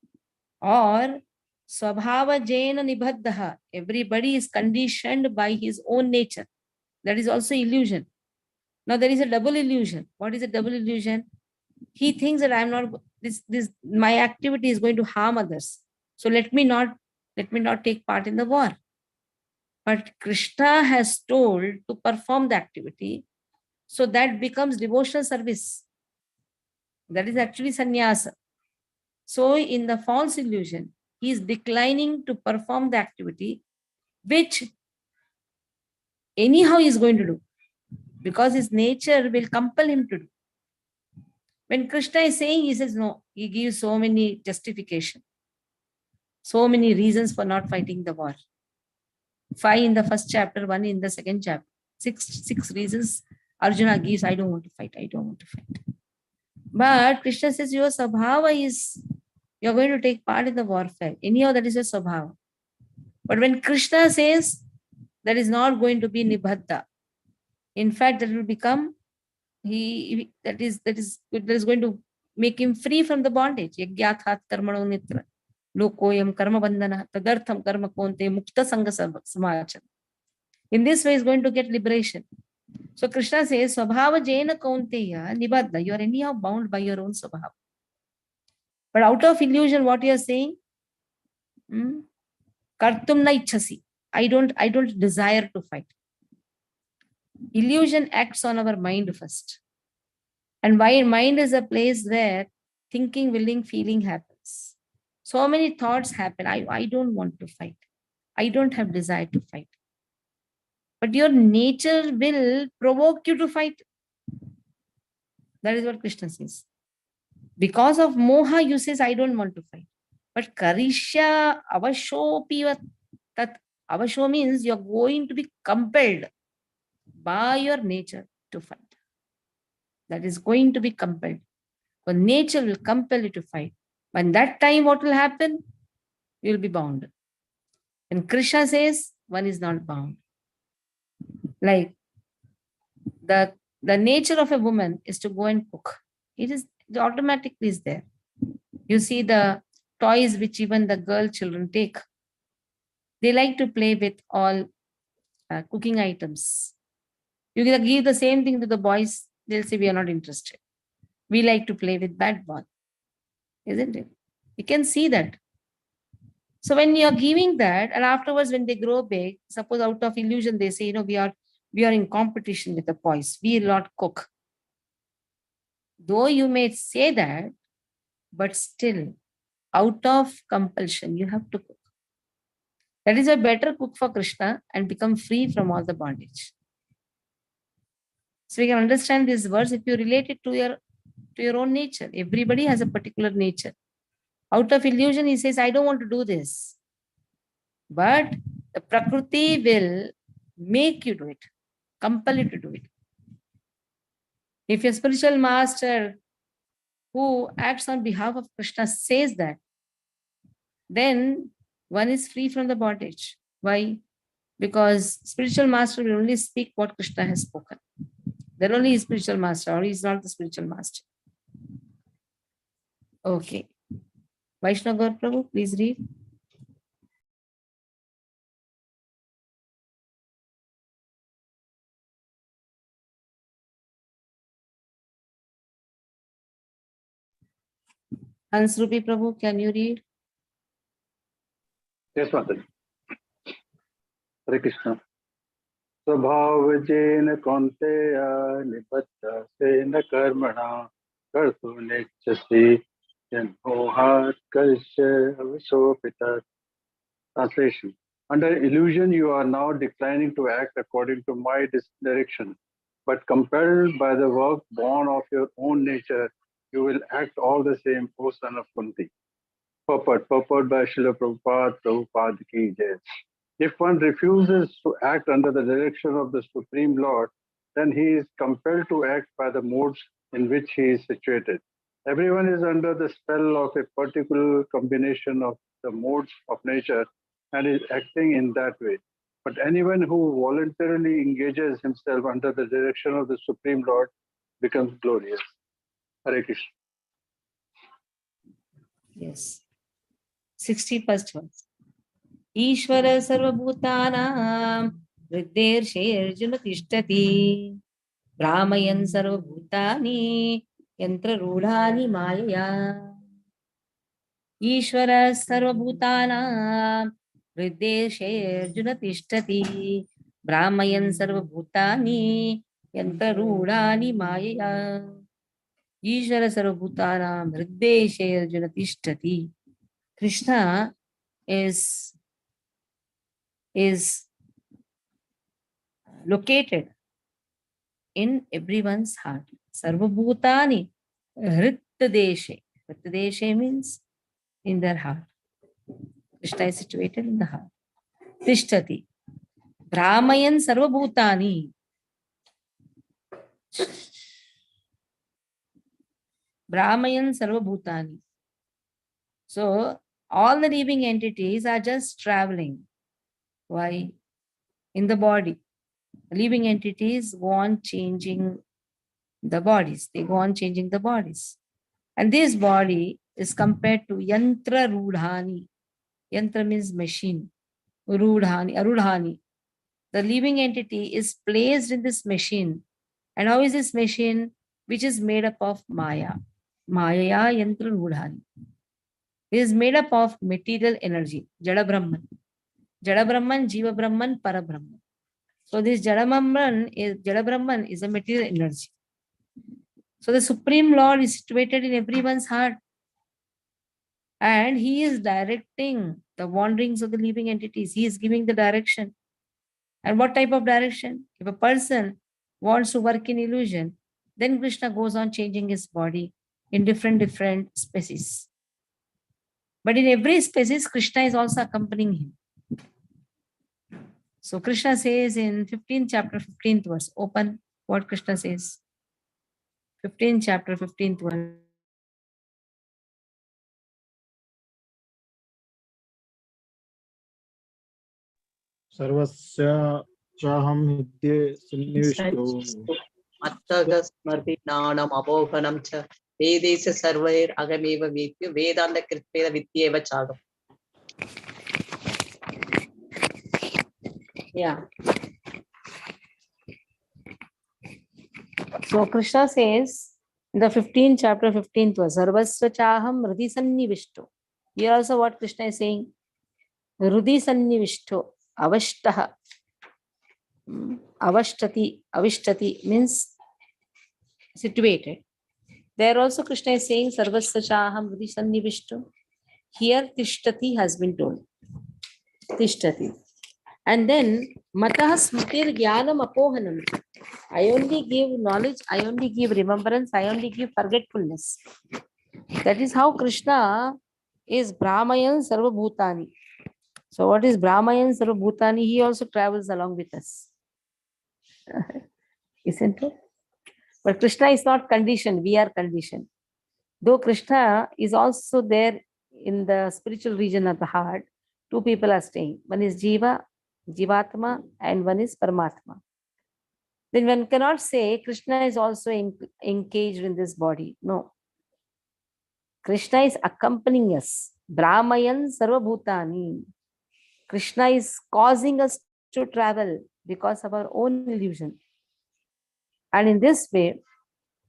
[SPEAKER 1] Or Swabhava Jaina Nibhaddaha. Everybody is conditioned by his own nature. That is also illusion. Now there is a double illusion. What is a double illusion? He thinks that I'm not my activity is going to harm others. So let me not take part in the war. But Krishna has told to perform the activity. So that becomes devotional service. That is actually sannyasa. So in the false illusion, he is declining to perform the activity, which anyhow he is going to do, because his nature will compel him to do. When Krishna is saying, he says no. He gives so many justifications, so many reasons for not fighting the war. 5 in the first chapter, 1 in the second chapter. Six reasons Arjuna gives, I don't want to fight, I don't want to fight. But Krishna says your sabhava is, you're going to take part in the warfare. Anyhow, that is your sabhava. But when Krishna says, that is not going to be nibhadda. In fact, that will become, that is going to make him free from the bondage. Yagyathat karmano nitra. Lokoyam karma bandhana. Tadartham karma konte mukta sanga samacham. In this way, is going to get liberation. So Krishna says, Swabhava Jaina Kaunteya Nibadda. You are anyhow bound by your own Swabhava. But out of illusion, what you are saying? Kartum na ichhasi. I don't desire to fight. Illusion acts on our mind first. And why mind is a place where thinking, willing, feeling happens. So many thoughts happen. I don't want to fight. I don't have desire to fight. But your nature will provoke you to fight. That is what Krishna says. Because of moha, you says, I don't want to fight. But karishya avashopi tat. Avasho means you're going to be compelled by your nature to fight. That is going to be compelled. But nature will compel you to fight. When that time, what will happen? You will be bound. And Krishna says, one is not bound. Like the nature of a woman is to go and cook. It automatically is there. You see the toys which even the girl children take. They like to play with all cooking items. You give the same thing to the boys, they'll say, we are not interested. We like to play with bat ball. Isn't it? You can see that. So when you're giving that, and afterwards when they grow big, suppose out of illusion, they say, we are in competition with the boys. We will not cook. Though you may say that, but still, out of compulsion, you have to cook. That is a better cook for Krishna and become free from all the bondage. So we can understand this verse if you relate it to your own nature. Everybody has a particular nature. Out of illusion, he says, I don't want to do this. But the Prakriti will make you do it, compel you to do it. If your spiritual master who acts on behalf of Krishna says that, then one is free from the bondage. Why? Because spiritual master will only speak what Krishna has spoken. Then only is spiritual master, or he is not the spiritual master. Okay. Vaishnav Gaur Prabhu, please read. Hansrupi Prabhu, can you read?
[SPEAKER 3] Yes, Mataji. Hare Krishna. स्वभावजेन कौन्तेय निबद्धसेन कर्मणा कर्तुं नेच्छसि यन्मोहात् कस्य अवशोपितः. Translation. Under illusion, you are now declining to act according to my direction, but compelled by the work born of your own nature, you will act all the same, O son of Kunti. Purport by Srila Prabhupada, Prabhupada ki jai. If one refuses to act under the direction of the Supreme Lord, then he is compelled to act by the modes in which he is situated. Everyone is under the spell of a particular combination of the modes of nature and is acting in that way. But anyone who voluntarily engages himself under the direction of the Supreme Lord becomes glorious. Hare Krishna.
[SPEAKER 1] Yes. 61st verse. Ishvara sarvabhutanam hriddershe tishtati brahmayan sarvabhutani yantra rudhani mayaya. Ishvara sarvabhutanam hriddershe tishtati brahmayan sarvabhutani yantra rudhani mayaya. Ishvara sarvabhutanam hriddershe tishtati. Krishna is located in everyone's heart. Sarvabhutani hrittadeshe. Hrittadeshe means in their heart. Krishna is situated in the heart. Tishtati. Brahmayan sarvabhutani. Brahmayan sarvabhutani. So all the living entities are just traveling. Why? In the body. Living entities go on changing the bodies. They go on changing the bodies. And this body is compared to yantra rudhani. Yantra means machine. Rudhani, arudhani. The living entity is placed in this machine. And how is this machine? Which is made up of maya. Maya yantra rudhani. It is made up of material energy. Jada Brahman. Jada Brahman, Jiva Brahman, Para Brahman. So this Jada Brahman is a material energy. So the Supreme Lord is situated in everyone's heart. And he is directing the wanderings of the living entities. He is giving the direction. And what type of direction? If a person wants to work in illusion, then Krishna goes on changing his body in different species. But in every species, Krishna is also accompanying him. So Krishna says in 15th chapter, 15th verse, open what Krishna says. 15th chapter, 15th verse.
[SPEAKER 5] सर्वस्य चाहं हृदये सन्निविष्टो
[SPEAKER 4] मत्तगस्मर्दिनानम् अपोहनं च वेदेश सर्वैरहमेव वेद्यो वेदान्तकृत्वेन विद्येव चागम्.
[SPEAKER 1] Yeah. So Krishna says in the 15th chapter, 15th verse, Sarvasva chaham Hridi Sannivishto. Here also what Krishna is saying, Hridi Sannivishto, Avashtaha. Avishtati means situated. There also Krishna is saying Sarvasva chaham Hridi Sannivishto. Here Tishtati has been told. Tishtati. And then Matah Smritir Jnanam Apohanam. I only give knowledge, I only give remembrance, I only give forgetfulness. That is how Krishna is Brahmayan Sarva Bhutani. So what is Brahmayan Sarva Bhutani? He also travels along with us. Isn't it? But Krishna is not conditioned, we are conditioned. Though Krishna is also there in the spiritual region of the heart, two people are staying. One is Jiva, Jivatma, and one is Paramatma. Then one cannot say Krishna is also engaged in this body. No. Krishna is accompanying us. Brahmayan Sarva Bhutani. Krishna is causing us to travel because of our own illusion. And in this way,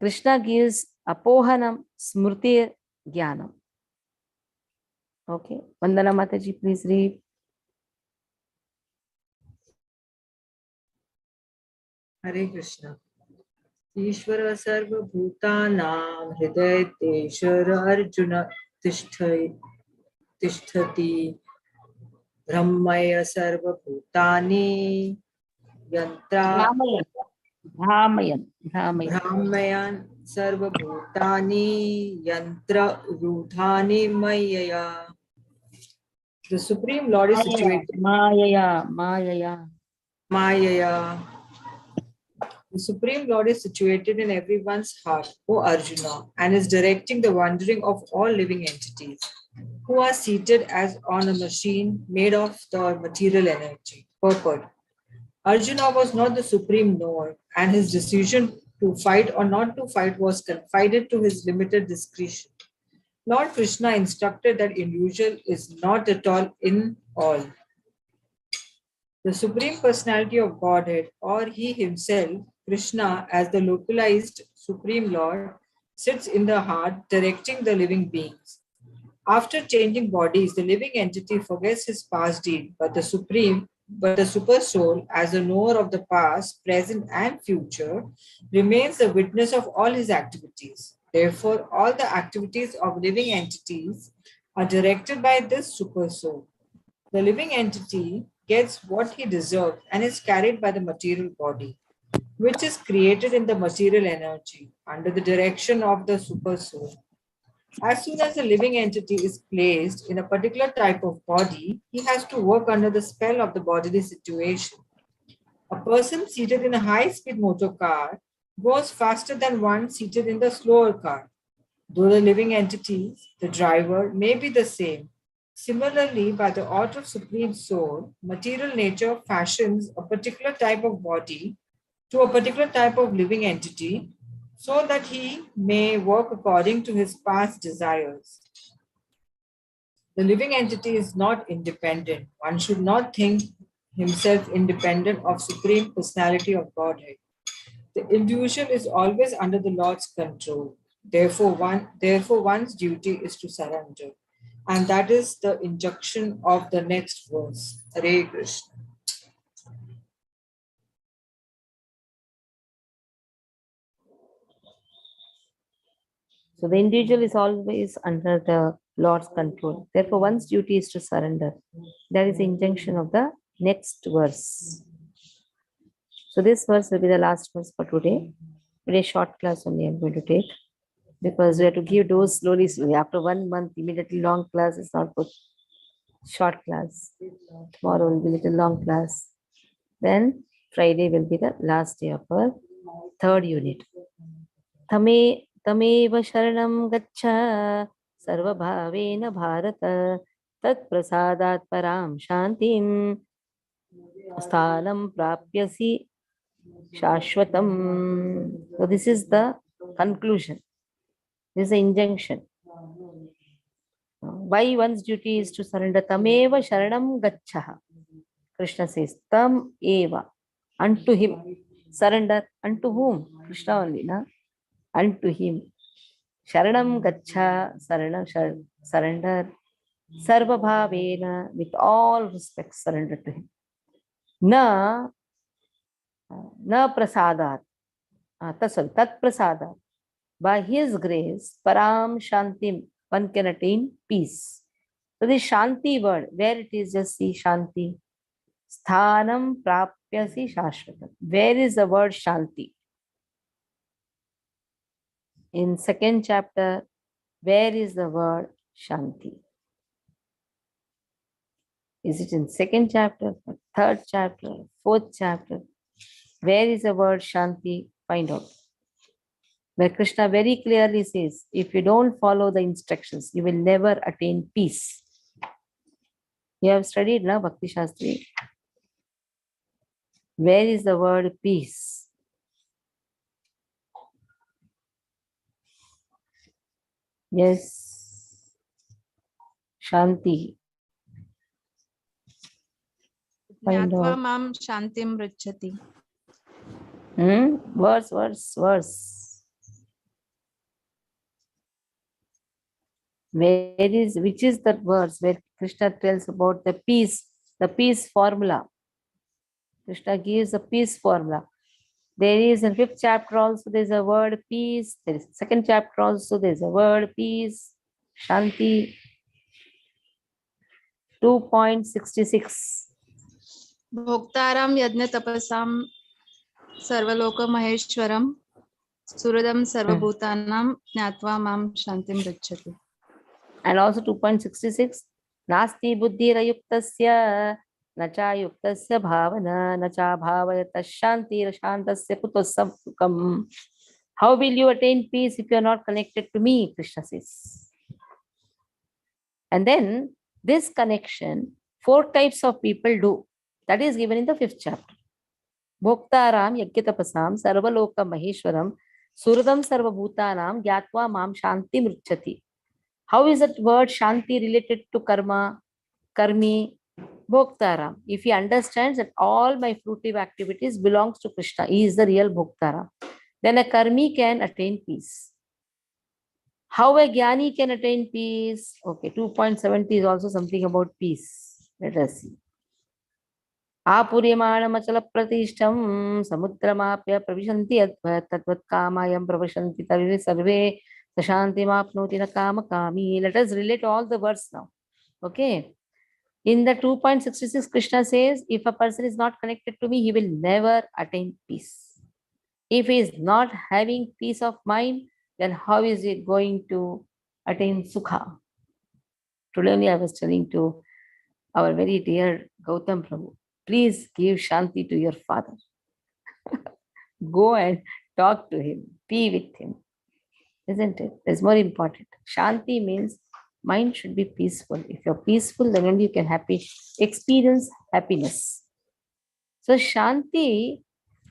[SPEAKER 1] Krishna gives Apohanam Smriti Jnanam. Okay. Vandana Mataji, please read.
[SPEAKER 2] Hare Krishna. Ishvara sarva bhutanam hridayateshvara Arjuna tishtati brahmaya sarva bhutani yantra brahmayan sarva bhutani yantra rudhani mayaya. The Supreme Lord is situated.
[SPEAKER 1] Mayaya.
[SPEAKER 2] The Supreme Lord is situated in everyone's heart, O Arjuna, and is directing the wandering of all living entities, who are seated as on a machine made of the material energy. Purport. Arjuna was not the supreme knower, and his decision to fight or not to fight was confided to his limited discretion. Lord Krishna instructed that illusion is not at all in all. The Supreme Personality of Godhead, or He Himself, Krishna, as the localized Supreme Lord, sits in the heart directing the living beings. After changing bodies, the living entity forgets his past deed, but the Super Soul, as a knower of the past, present, and future, remains the witness of all his activities. Therefore, all the activities of living entities are directed by this Super Soul. The living entity gets what he deserves and is carried by the material body, which is created in the material energy under the direction of the Super Soul. As soon as a living entity is placed in a particular type of body, he has to work under the spell of the bodily situation. A person seated in a high-speed motor car goes faster than one seated in the slower car. Though the living entity, the driver, may be the same. Similarly, by the order of Supreme Soul, material nature fashions a particular type of body to a particular type of living entity so that he may work according to his past desires. The living entity is not independent. One should not think himself independent of Supreme Personality of Godhead. The individual is always under the Lord's control. Therefore, one's duty is to surrender. And that is the injunction of the next verse. Hare Krishna.
[SPEAKER 1] So the individual is always under the Lord's control. Therefore, one's duty is to surrender. That is the injunction of the next verse. So this verse will be the last verse for today. Today, short class only I'm going to take, because we have to give dose slowly. After 1 month, immediately long class is not good. Short class. Tomorrow will be little long class. Then Friday will be the last day of our third unit. Tameva sharanam gaccha sarvabhavena bharata tat prasadat param shantim sthanam prapyasi shashwatam. So this is the conclusion. This is the injunction. Why one's duty is to surrender. Tameva sharanam gaccha. Krishna says, Tam eva, unto him. Surrender unto whom? Krishna only, na? Unto him. Sharanam gaccha, surrender. Sarva bhavena, with all respect, surrender to him. Na prasadat. Tat prasadat. By his grace, param shantim, one can attain peace. So this shanti word, where it is, just see shanti. Sthanam prapyasi shashvatam. Where is the word shanti? In second chapter, where is the word shanti? Is it in second chapter, third chapter, fourth chapter? Where is the word shanti? Find out. Where Krishna very clearly says, if you don't follow the instructions, you will never attain peace. You have studied now Bhakti Shastri. Where is the word peace? Yes. Shanti. Find
[SPEAKER 7] ज्ञात्वा
[SPEAKER 1] out.
[SPEAKER 7] मां शान्तिं पृच्छति.
[SPEAKER 1] Verse. Which is that verse where Krishna tells about the peace formula? Krishna gives the peace formula. There is in 5th chapter also there is a word peace. There is 2nd chapter also there is a word peace. Shanti. 2.66.
[SPEAKER 7] भोक्तारां यज्ञतपसां सर्वलोकमहेश्वरं सुहृदं सर्वभूतानां ज्ञात्वा मां शान्तिं पृच्छति.
[SPEAKER 1] And also 2.66. Nasti buddhirayuktasya nachayuktasya bhavana nacha bhavayata shantir shantasya kutosam sukam. How will you attain peace if you are not connected to me? Krishna says. And then this connection, 4 types of people do. That is given in the 5th chapter. Bhoktaram yagyatapasam sarvaloka maheshwaram suradam sarvabhutanam gyatva mam shanti mruchati. How is that word shanti related to karma? Karmi, Bhoktaram. If he understands that all my fruitive activities belongs to Krishna, he is the real Bhoktaram, then a karmi can attain peace. How a jnani can attain peace? Okay, 2.70 is also something about peace. Let us see. Apuryamanam achala pratishtam samudramapya pravishanti tatvat kamayam pravashanti tavive sarve tashanti mapnoti na kama kami. Let us relate all the words now. Okay. In the 2.66, Krishna says, if a person is not connected to me, he will never attain peace. If he is not having peace of mind, then how is he going to attain sukha? Today only I was telling to our very dear Gautam Prabhu, please give shanti to your father. Go and talk to him, be with him. Isn't it? It's more important. Shanti means mind should be peaceful. If you're peaceful, then only you can experience happiness. So Shanti,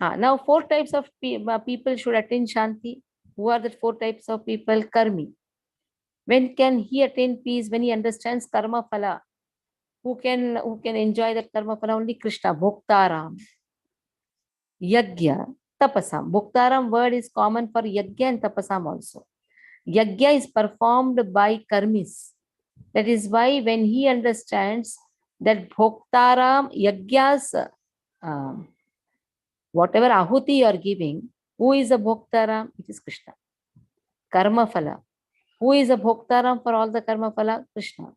[SPEAKER 1] now 4 types of people should attain Shanti. Who are the 4 types of people? Karmi. When can he attain peace? When he understands karma phala. Who can enjoy that karma phala? Only Krishna. Bhoktaram. Yagya. Tapasam. Bhoktaram word is common for Yagya and Tapasam also. Yagya is performed by karmis. That is why when he understands that Bhoktaram, Yagyas, whatever ahuti you are giving, who is a Bhoktaram? It is Krishna. Karma phala. Who is a bhoktaram for all the karma phala? Krishna.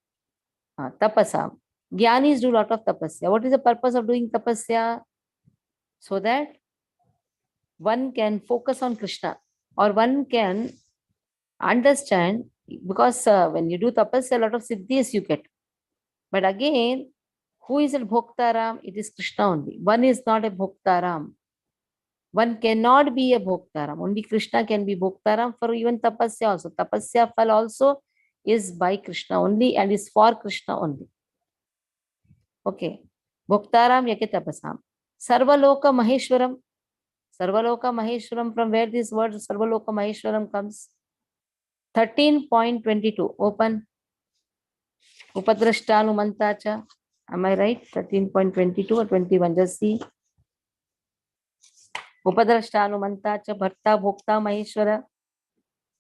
[SPEAKER 1] Tapasam. Jnanis do lot of tapasya. What is the purpose of doing tapasya? So that one can focus on Krishna, or one can understand, because when you do tapasya, a lot of siddhis you get. But again, who is a bhoktaram? It is Krishna only. One is not a bhoktaram. One cannot be a bhoktaram. Only Krishna can be bhoktaram for even tapasya also. Tapasya phal also is by Krishna only and is for Krishna only. Okay. Bhoktaram yake tapasam. Sarvaloka Maheshwaram. Sarvaloka Maheshwaram, from where this word Sarvaloka Maheshwaram comes? 13.22. Open. Upadrashtanumantacha. Am I right? 13.22 or 21? Just see. Upadrashtanumantacha bharta bhokta maheshwara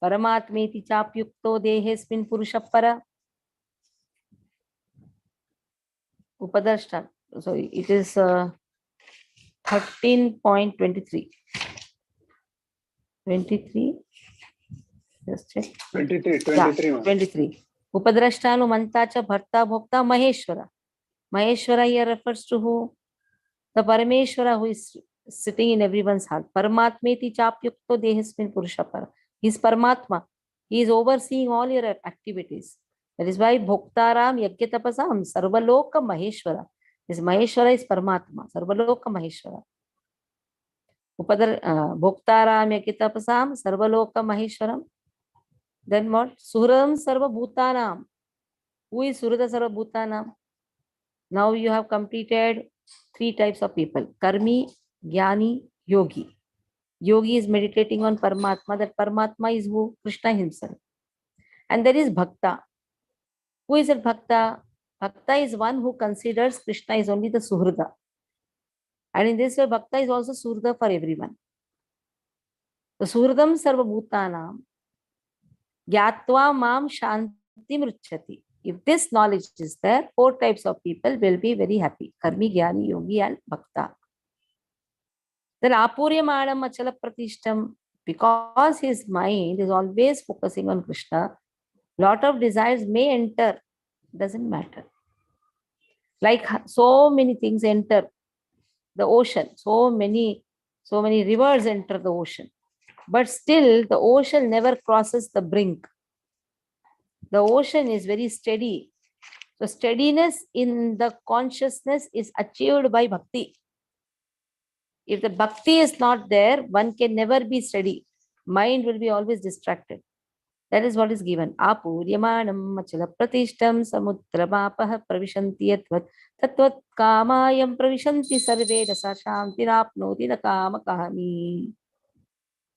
[SPEAKER 1] paramatmeti chapyukto dehesmin purusha para. Upadrashta. So it is 13.23. 23. Just check.
[SPEAKER 3] 23,
[SPEAKER 1] Yeah,
[SPEAKER 3] 23.
[SPEAKER 1] 23. Upadrashtanumantacha bharta bhokta maheshwara. Maheshwara here refers to who? The Parameshwara who is sitting in everyone's heart. Paramatmeti chapyukto dehesmin purusha para. He is Paramatma. He is overseeing all your activities. That is why Bhoktaram Yagyatapasam Sarvaloka Maheshwara. This Maheshwara is Paramatma. Sarvaloka Maheshwara. Bhoktaram Yagyatapasam Sarvaloka Maheshwaram. Then what? Suhradam Sarva Bhutanam. Who is Surada Sarva Bhutanam? Now you have completed 3 types of people: Karmi, Jnani, Yogi. Yogi is meditating on Paramatma. That Paramatma is who? Krishna himself. And there is Bhakta. Who is a Bhakta? Bhakta is one who considers Krishna is only the Suhrada. And in this way, Bhakta is also Suhrada for everyone. The Suhradam Sarva Bhutanam Gyatva Mam Shantim Ruchati. If this knowledge is there, 4 types of people will be very happy: Karmi, Jnani, Yogi, and Bhakta. Then Apuryamanam Achala Pratishtam, because his mind is always focusing on Krishna, lot of desires may enter, doesn't matter. Like so many things enter the ocean, so many rivers enter the ocean, but still the ocean never crosses the brink. The ocean is very steady. So steadiness in the consciousness is achieved by bhakti. If the bhakti is not there, one can never be steady. Mind will be always distracted. That is what is given. Apuryamanam achala pratishtam samudrapapah pravishanti yatvat tatvat kamayam pravishanti sarve dasa shantirapnoti na kama kahami.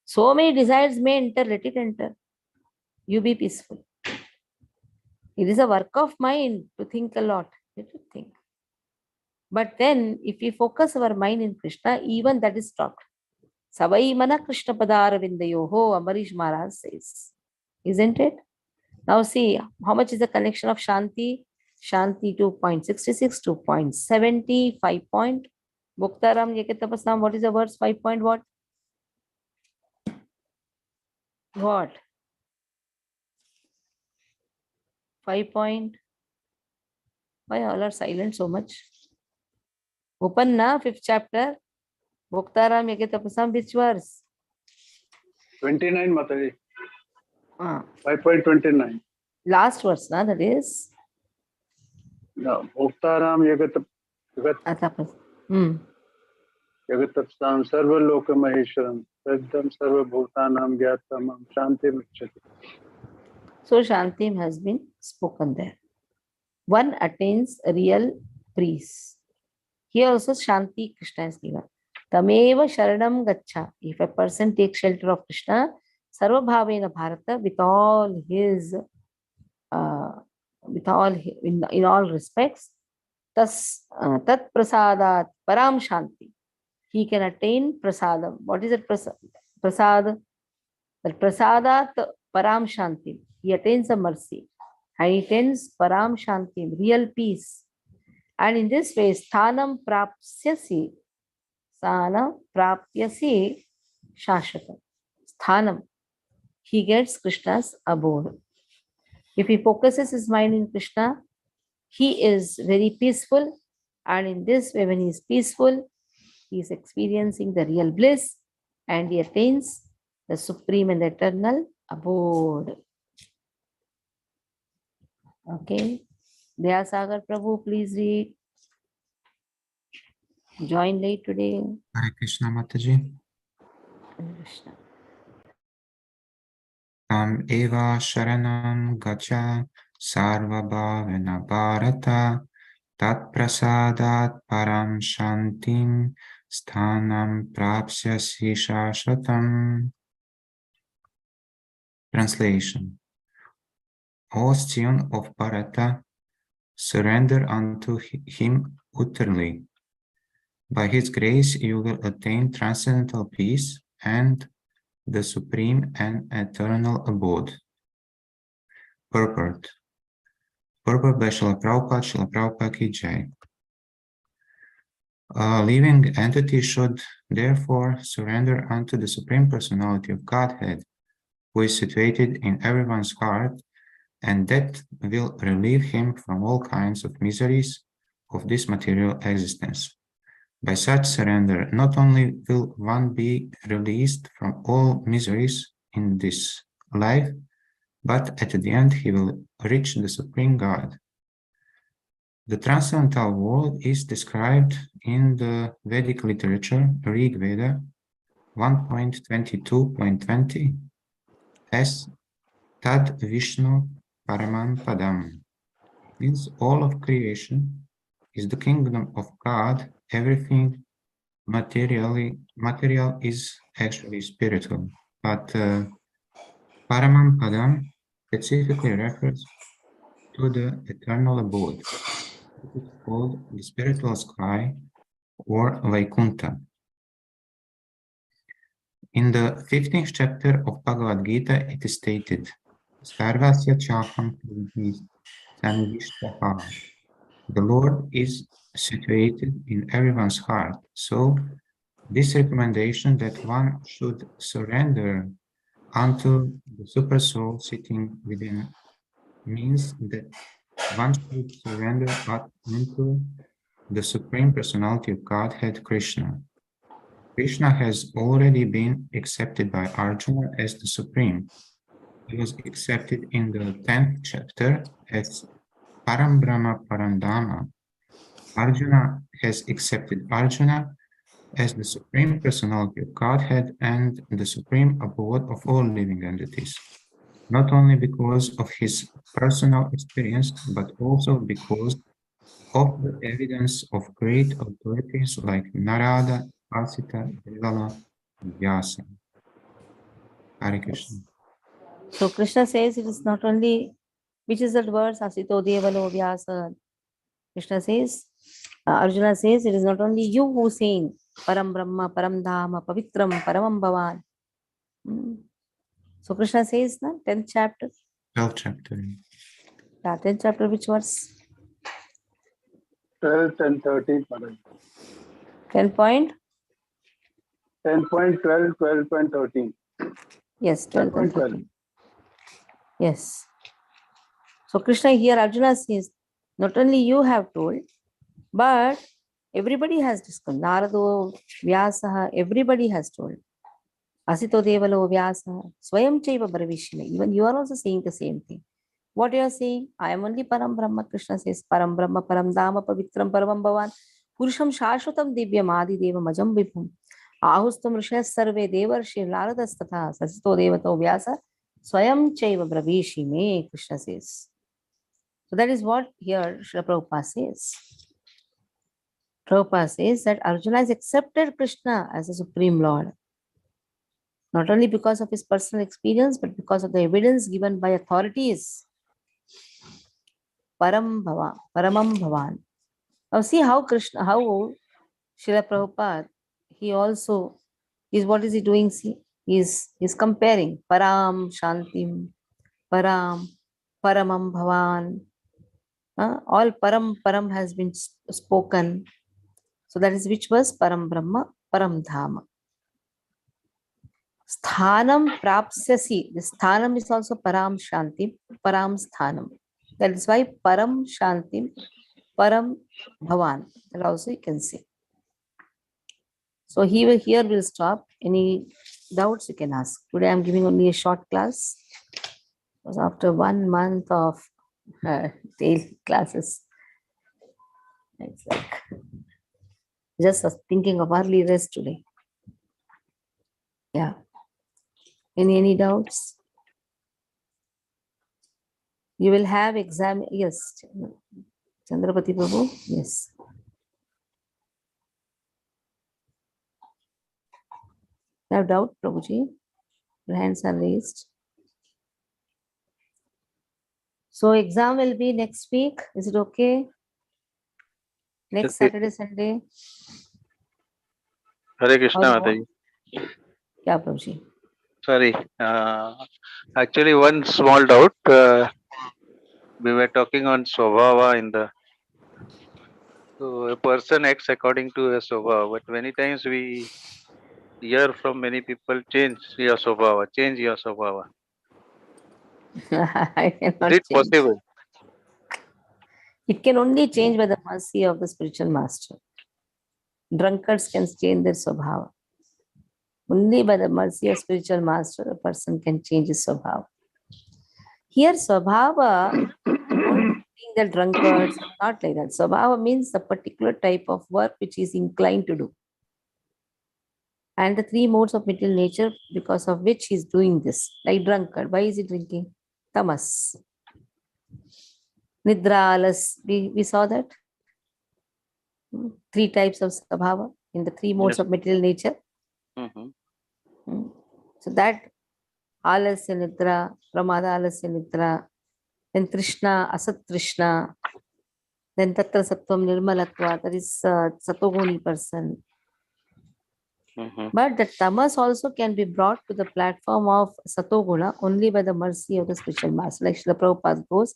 [SPEAKER 1] So many desires may enter, let it enter. You be peaceful. It is a work of mind to think a lot. Let it think. But then, if we focus our mind in Krishna, even that is stopped. Savai mana Krishna padara vindayoho, Ambarish Maharaj says. Isn't it? Now see, how much is the connection of Shanti? Shanti 2.66, 2.70, 5 point. Bhoktaram Yekatapasam, what is the verse? 5 point what? What? 5 point. Why all are silent so much? Open na, 5th chapter. Bhoktaram Yekatapasam, which verse?
[SPEAKER 3] 29, Mataji.
[SPEAKER 1] Ah,
[SPEAKER 3] 5.29.
[SPEAKER 1] last verse, na, that is.
[SPEAKER 3] No, Bhoktaram
[SPEAKER 1] Atapas.
[SPEAKER 3] Yagatapsam Sarva Loka Maheshwaram Saddam Sarva Bhutanam Gyattamam Shanti Micchati.
[SPEAKER 1] So Shantim has been spoken there. One attains real peace. Here also Shanti Krishna is given. Tameva Sharanam Gacha. If a person takes shelter of Krishna, Sarva Bhavena Bharata, with all his, in all respects, Tat Prasadat Param Shanti. He can attain prasadam. What is it? Prasad. That prasadat param shanti. He attains a mercy. And he attains param shanti, real peace. And in this way, sthanam prapsyasi. Sthanam prapyasi shashvatam. Sthanam. He gets Krishna's abode. If he focuses his mind in Krishna, he is very peaceful. And in this way, when he is peaceful, he is experiencing the real bliss and he attains the supreme and the eternal abode. Okay. Dayasagar Prabhu, please read. Join late today.
[SPEAKER 8] Hare Krishna Mataji.
[SPEAKER 1] Krishna.
[SPEAKER 8] Tam eva sharanam gacha sarva bhavana bharata tat prasadat param shantim sthanam prapsyasi shashvatam. Translation. O son of Bharata, surrender unto him utterly. By his grace you will attain transcendental peace and the supreme and eternal abode. Purport. Purport by Srila Prabhupada, Srila Prabhupada Ki Jai. A living entity should therefore surrender unto the Supreme Personality of Godhead, who is situated in everyone's heart, and that will relieve him from all kinds of miseries of this material existence. By such surrender, not only will one be released from all miseries in this life, but at the end he will reach the Supreme God. The transcendental world is described in the Vedic literature, Rig Veda 1.22.20, as Tad Vishnu Paraman Padam. Means all of creation is the kingdom of God. Everything material is actually spiritual, but Paramam Padam specifically refers to the eternal abode. It is called the spiritual sky or Vaikuntha. In the 15th chapter of Bhagavad Gita, it is stated, Sarvasya Chaham Sanvishtaha. The Lord is situated in everyone's heart. So, this recommendation that one should surrender unto the super soul sitting within means that one should surrender unto the Supreme Personality of Godhead, Krishna. Krishna has already been accepted by Arjuna as the Supreme. He was accepted in the 10th chapter as Param Brahma Parandama. Arjuna has accepted Arjuna as the Supreme Personality of Godhead and the Supreme Abode of all living entities, not only because of his personal experience, but also because of the evidence of great authorities like Narada, Asita, Devala, and Vyasa. Hare Krishna.
[SPEAKER 1] So Krishna says it is not only, which is that verse, Asito Devalo Vyasa. Krishna says, Arjuna says, it is not only you who saying, Param Brahma, Param Dhama, Pavitram, Paramam Bhavan. So Krishna says, na, 10th chapter.
[SPEAKER 8] 12th chapter.
[SPEAKER 1] Yeah, 10th chapter, which verse?
[SPEAKER 3] 12th and 13th, Madam.
[SPEAKER 1] 10 point?
[SPEAKER 3] 10.12, 12.13.
[SPEAKER 1] Yes, 12 and
[SPEAKER 3] 10.12.
[SPEAKER 1] 13. Yes. So Krishna here, Arjuna says, not only you have told, but everybody has discussed. Narado, Vyasa, everybody has told. Asito Devalo Vyasa, Swayam Chaiva Bravishila. Even you are also saying the same thing. What you are saying? I am only Param Brahma. Krishna says, Param Brahma, Param Dhamma, Pavitram, Paramam Bhavan, Purusham Shashvatam Divyam Adi Deva Majam Vipum, Ahustam Rishas Sarve Devarshi, Laradas Tatha, Sasito Devato Vyasa, Swayam Chaiva Bravishi Me, Krishna says. So that is what here Srila Prabhupada says. Prabhupada says that Arjuna has accepted Krishna as a Supreme Lord. Not only because of his personal experience, but because of the evidence given by authorities. Param Bhava, Paramam Bhavan. Now see how Krishna, how Srila Prabhupada, he also is, what is he doing? See, he's comparing Param, Shantim, Param, Paramam Bhavan. All Param has been spoken. So that is which was Param Brahma, Param Dhama. Sthanam prapsyasi. The sthanam is also param shanti, param sthanam. That is why param shanti, param bhavan. That also you can say. So here we'll stop. Any doubts you can ask. Today I'm giving only a short class. Because after 1 month of daily classes, it's like just thinking of early rest today. Yeah. Any doubts? You will have exam. Yes. Chandrapati Prabhu. Yes. You have doubt, Prabhuji? Your hands are raised. So exam will be next week. Is it okay? Next Saturday, Sunday?
[SPEAKER 3] Hare Krishna,
[SPEAKER 1] Or
[SPEAKER 3] Mataji.
[SPEAKER 1] yeah, Prabhuji.
[SPEAKER 3] Sorry. Actually, one small doubt. We were talking on Swabhava in the. So a person acts according to a Swabhava, but many times we hear from many people, change your Swabhava, change your Swabhava.
[SPEAKER 1] I
[SPEAKER 3] Is
[SPEAKER 1] cannot
[SPEAKER 3] it
[SPEAKER 1] change.
[SPEAKER 3] possible?
[SPEAKER 1] It can only change by the mercy of the spiritual master. Drunkards can change their swabhava. Only by the mercy of spiritual master, a person can change his swabhava. Here, swabhava, don't think that drunkards, not like that. Swabhava means the particular type of work which he is inclined to do. And the 3 modes of material nature because of which he is doing this. Like drunkard, why is he drinking? Tamas. Nidra, alas, we saw that. 3 types of swabhava in the 3 modes
[SPEAKER 3] Yes.
[SPEAKER 1] of material nature.
[SPEAKER 3] Mhm.
[SPEAKER 1] So that alasya nidra, pramada alasya nidra, then trishna, asat trishna, then tatra sattvam nirmalatva, that is satoguni person.
[SPEAKER 3] Mhm.
[SPEAKER 1] But the tamas also can be brought to the platform of satoguna only by the mercy of the spiritual master. Like Srila Prabhupada goes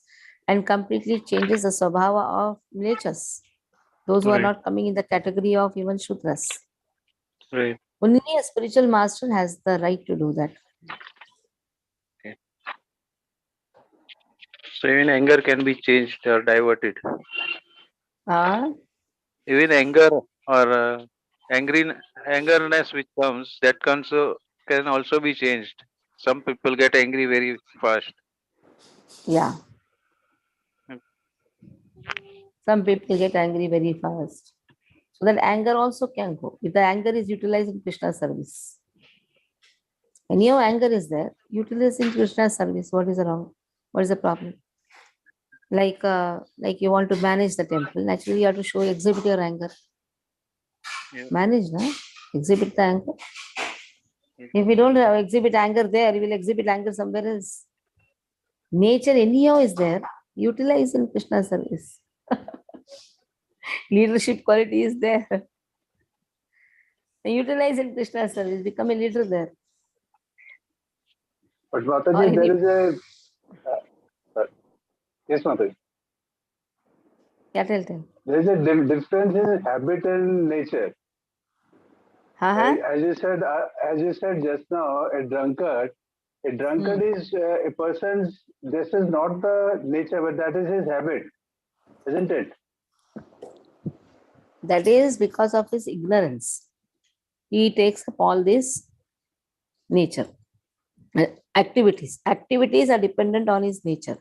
[SPEAKER 1] and completely changes the swabhava of natures. Those who are
[SPEAKER 3] Right.
[SPEAKER 1] not coming in the category of even Shudras.
[SPEAKER 3] Right.
[SPEAKER 1] Only a spiritual master has the right to do that.
[SPEAKER 3] So even anger can be changed or diverted. Even anger or angerness which comes, that can also be changed. Some people get angry very fast.
[SPEAKER 1] Yeah. Some people get angry very fast. So that anger also can go. If the anger is utilized in Krishna service. Anyhow, anger is there. Utilize in Krishna service. What is wrong? What is the problem? Like you want to manage the temple. Naturally, you have to exhibit your anger.
[SPEAKER 3] Yeah.
[SPEAKER 1] Manage, na? Exhibit the anger.
[SPEAKER 3] Yes.
[SPEAKER 1] If you don't exhibit anger there, you will exhibit anger somewhere else. Nature anyhow is there. Utilize in Krishna service. Leadership quality is there. Utilize in Krishna service. Become a leader there.
[SPEAKER 3] But
[SPEAKER 1] Or
[SPEAKER 3] Mataji,
[SPEAKER 1] any-
[SPEAKER 3] there is a yes, Mataji.
[SPEAKER 1] Yeah, tell.
[SPEAKER 3] There is a difference in habit and nature. As you said just now, a drunkard is a person's. This is not the nature, but that is his habit, isn't it?
[SPEAKER 1] That is because of his ignorance. He takes up all this nature. Activities. Activities are dependent on his nature.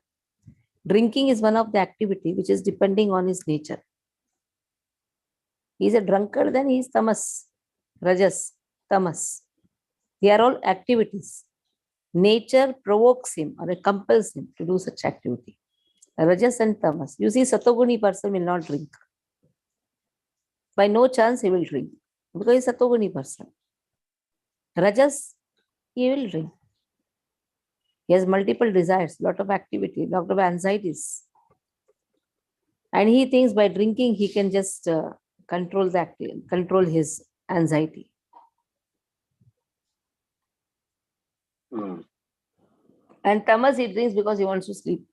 [SPEAKER 1] Drinking is one of the activity which is depending on his nature. He is a drunkard, then he is tamas, rajas, tamas. They are all activities. Nature provokes him or compels him to do such activity. Rajas and tamas. You see, satoguni person will not drink. By no chance he will drink because he is a satoguni person. Rajas, he will drink. He has multiple desires, lot of activity, lot of anxieties. And he thinks by drinking, he can just control his anxiety. And tamas, he drinks because he wants to sleep.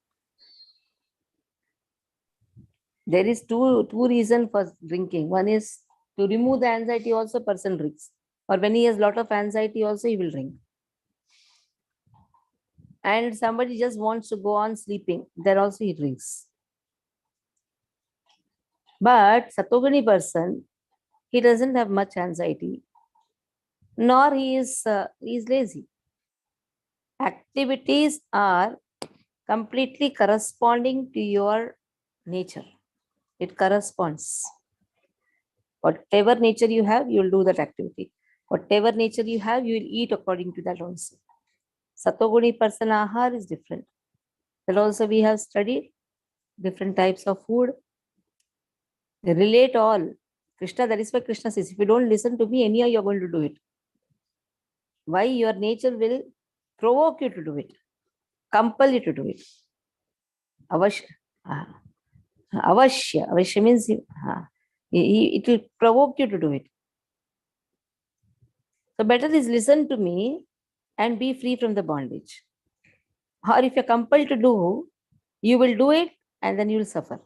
[SPEAKER 1] There is two reasons for drinking. One is to remove the anxiety, also person drinks. Or when he has lot of anxiety, also he will drink. and somebody just wants to go on sleeping, there also he drinks. But Satoguni person, he doesn't have much anxiety, nor he is lazy. Activities are completely corresponding to your nature. It corresponds. Whatever nature you have, you will do that activity. Whatever nature you have, you will eat according to that also. Satoguni person ahar is different. That also we have studied different types of food. They relate all. Krishna, that is why Krishna says, if you don't listen to me, anyhow you're going to do it. Why? Your nature will provoke you to do it, compel you to do it. Avashya. Avashya. Avashya means it will provoke you to do it. So better is listen to me and be free from the bondage. Or if you're compelled to do, you will do it and then you will suffer.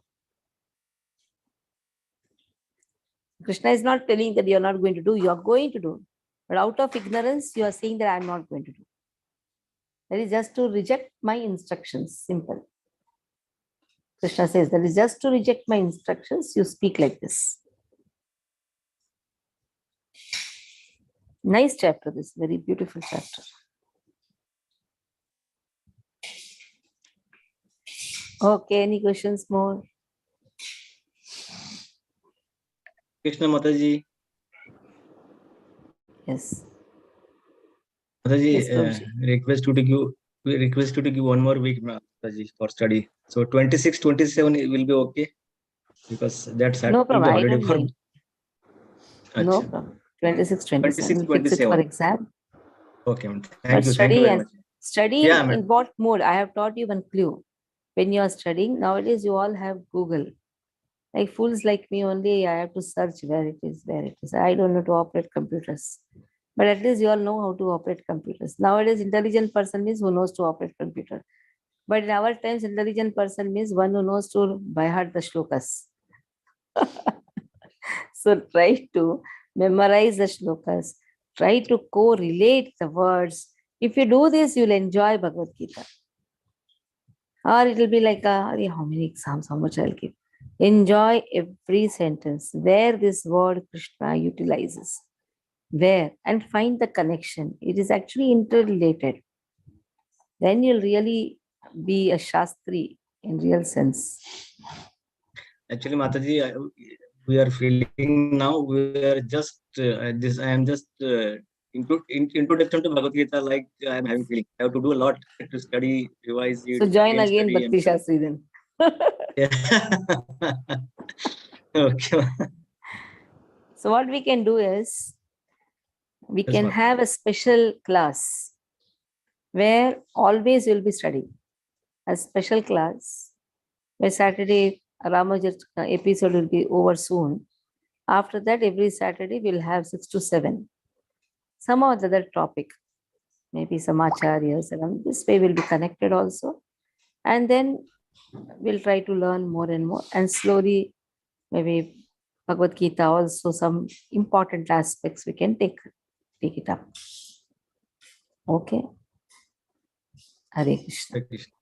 [SPEAKER 1] Krishna is not telling that you're not going to do, you're going to do. But out of ignorance, you are saying that I'm not going to do. That is just to reject my instructions. Simple. Krishna says that is just to reject my instructions, you speak like this. Nice chapter, this very beautiful chapter. Okay, any questions more?
[SPEAKER 9] Krishna Mataji.
[SPEAKER 1] Yes.
[SPEAKER 9] Mataji,
[SPEAKER 1] Yes, Prabhuji.
[SPEAKER 9] request you to give one more week, Mataji, for study. So 26, 27 it will be okay, because that's
[SPEAKER 1] No problem. I
[SPEAKER 9] already
[SPEAKER 1] don't
[SPEAKER 9] for.
[SPEAKER 1] mind. No problem. 26, 27.
[SPEAKER 9] 26,
[SPEAKER 1] We fix it for
[SPEAKER 9] 27.
[SPEAKER 1] exam.
[SPEAKER 9] Okay, ma'am.
[SPEAKER 1] But
[SPEAKER 9] Thank you
[SPEAKER 1] study
[SPEAKER 9] very
[SPEAKER 1] and
[SPEAKER 9] much.
[SPEAKER 1] study
[SPEAKER 9] Yeah,
[SPEAKER 1] in
[SPEAKER 9] ma'am.
[SPEAKER 1] what mode? I have taught you one clue. When you are studying, nowadays you all have Google. Like fools like me only, I have to search where it is, where it is. I don't know to operate computers. But at least you all know how to operate computers. Nowadays, intelligent person means who knows to operate computer. But in our times, intelligent person means one who knows to by heart the shlokas. So try to memorize the shlokas. Try to correlate the words. If you do this, you'll enjoy Bhagavad Gita. Or it will be like, how many exams, how much I'll give. Enjoy every sentence where this word Krishna utilizes. Where? And find the connection. It is actually interrelated. Then you'll really be a Shastri in real sense.
[SPEAKER 9] Actually, Mataji, we are feeling now, we are just, I am just introduction to Bhagavad Gita, like I am having feeling. I have to do a lot to study, revise it.
[SPEAKER 1] So join again
[SPEAKER 9] study
[SPEAKER 1] Bhakti Shastri then.
[SPEAKER 9] Yeah. Okay.
[SPEAKER 1] So what we can do is, we
[SPEAKER 9] Yes,
[SPEAKER 1] can
[SPEAKER 9] ma'am.
[SPEAKER 1] have a special class where always you'll be studying. A special class where Saturday Ramanuja episode will be over soon. After that, every Saturday we'll have 6 to 7. Some other topic, maybe some acharyas, and this way we'll be connected also. And then we'll try to learn more and more, and slowly maybe Bhagavad Gita also some important aspects we can take it up. Okay. Hare Krishna.
[SPEAKER 9] Hare Krishna.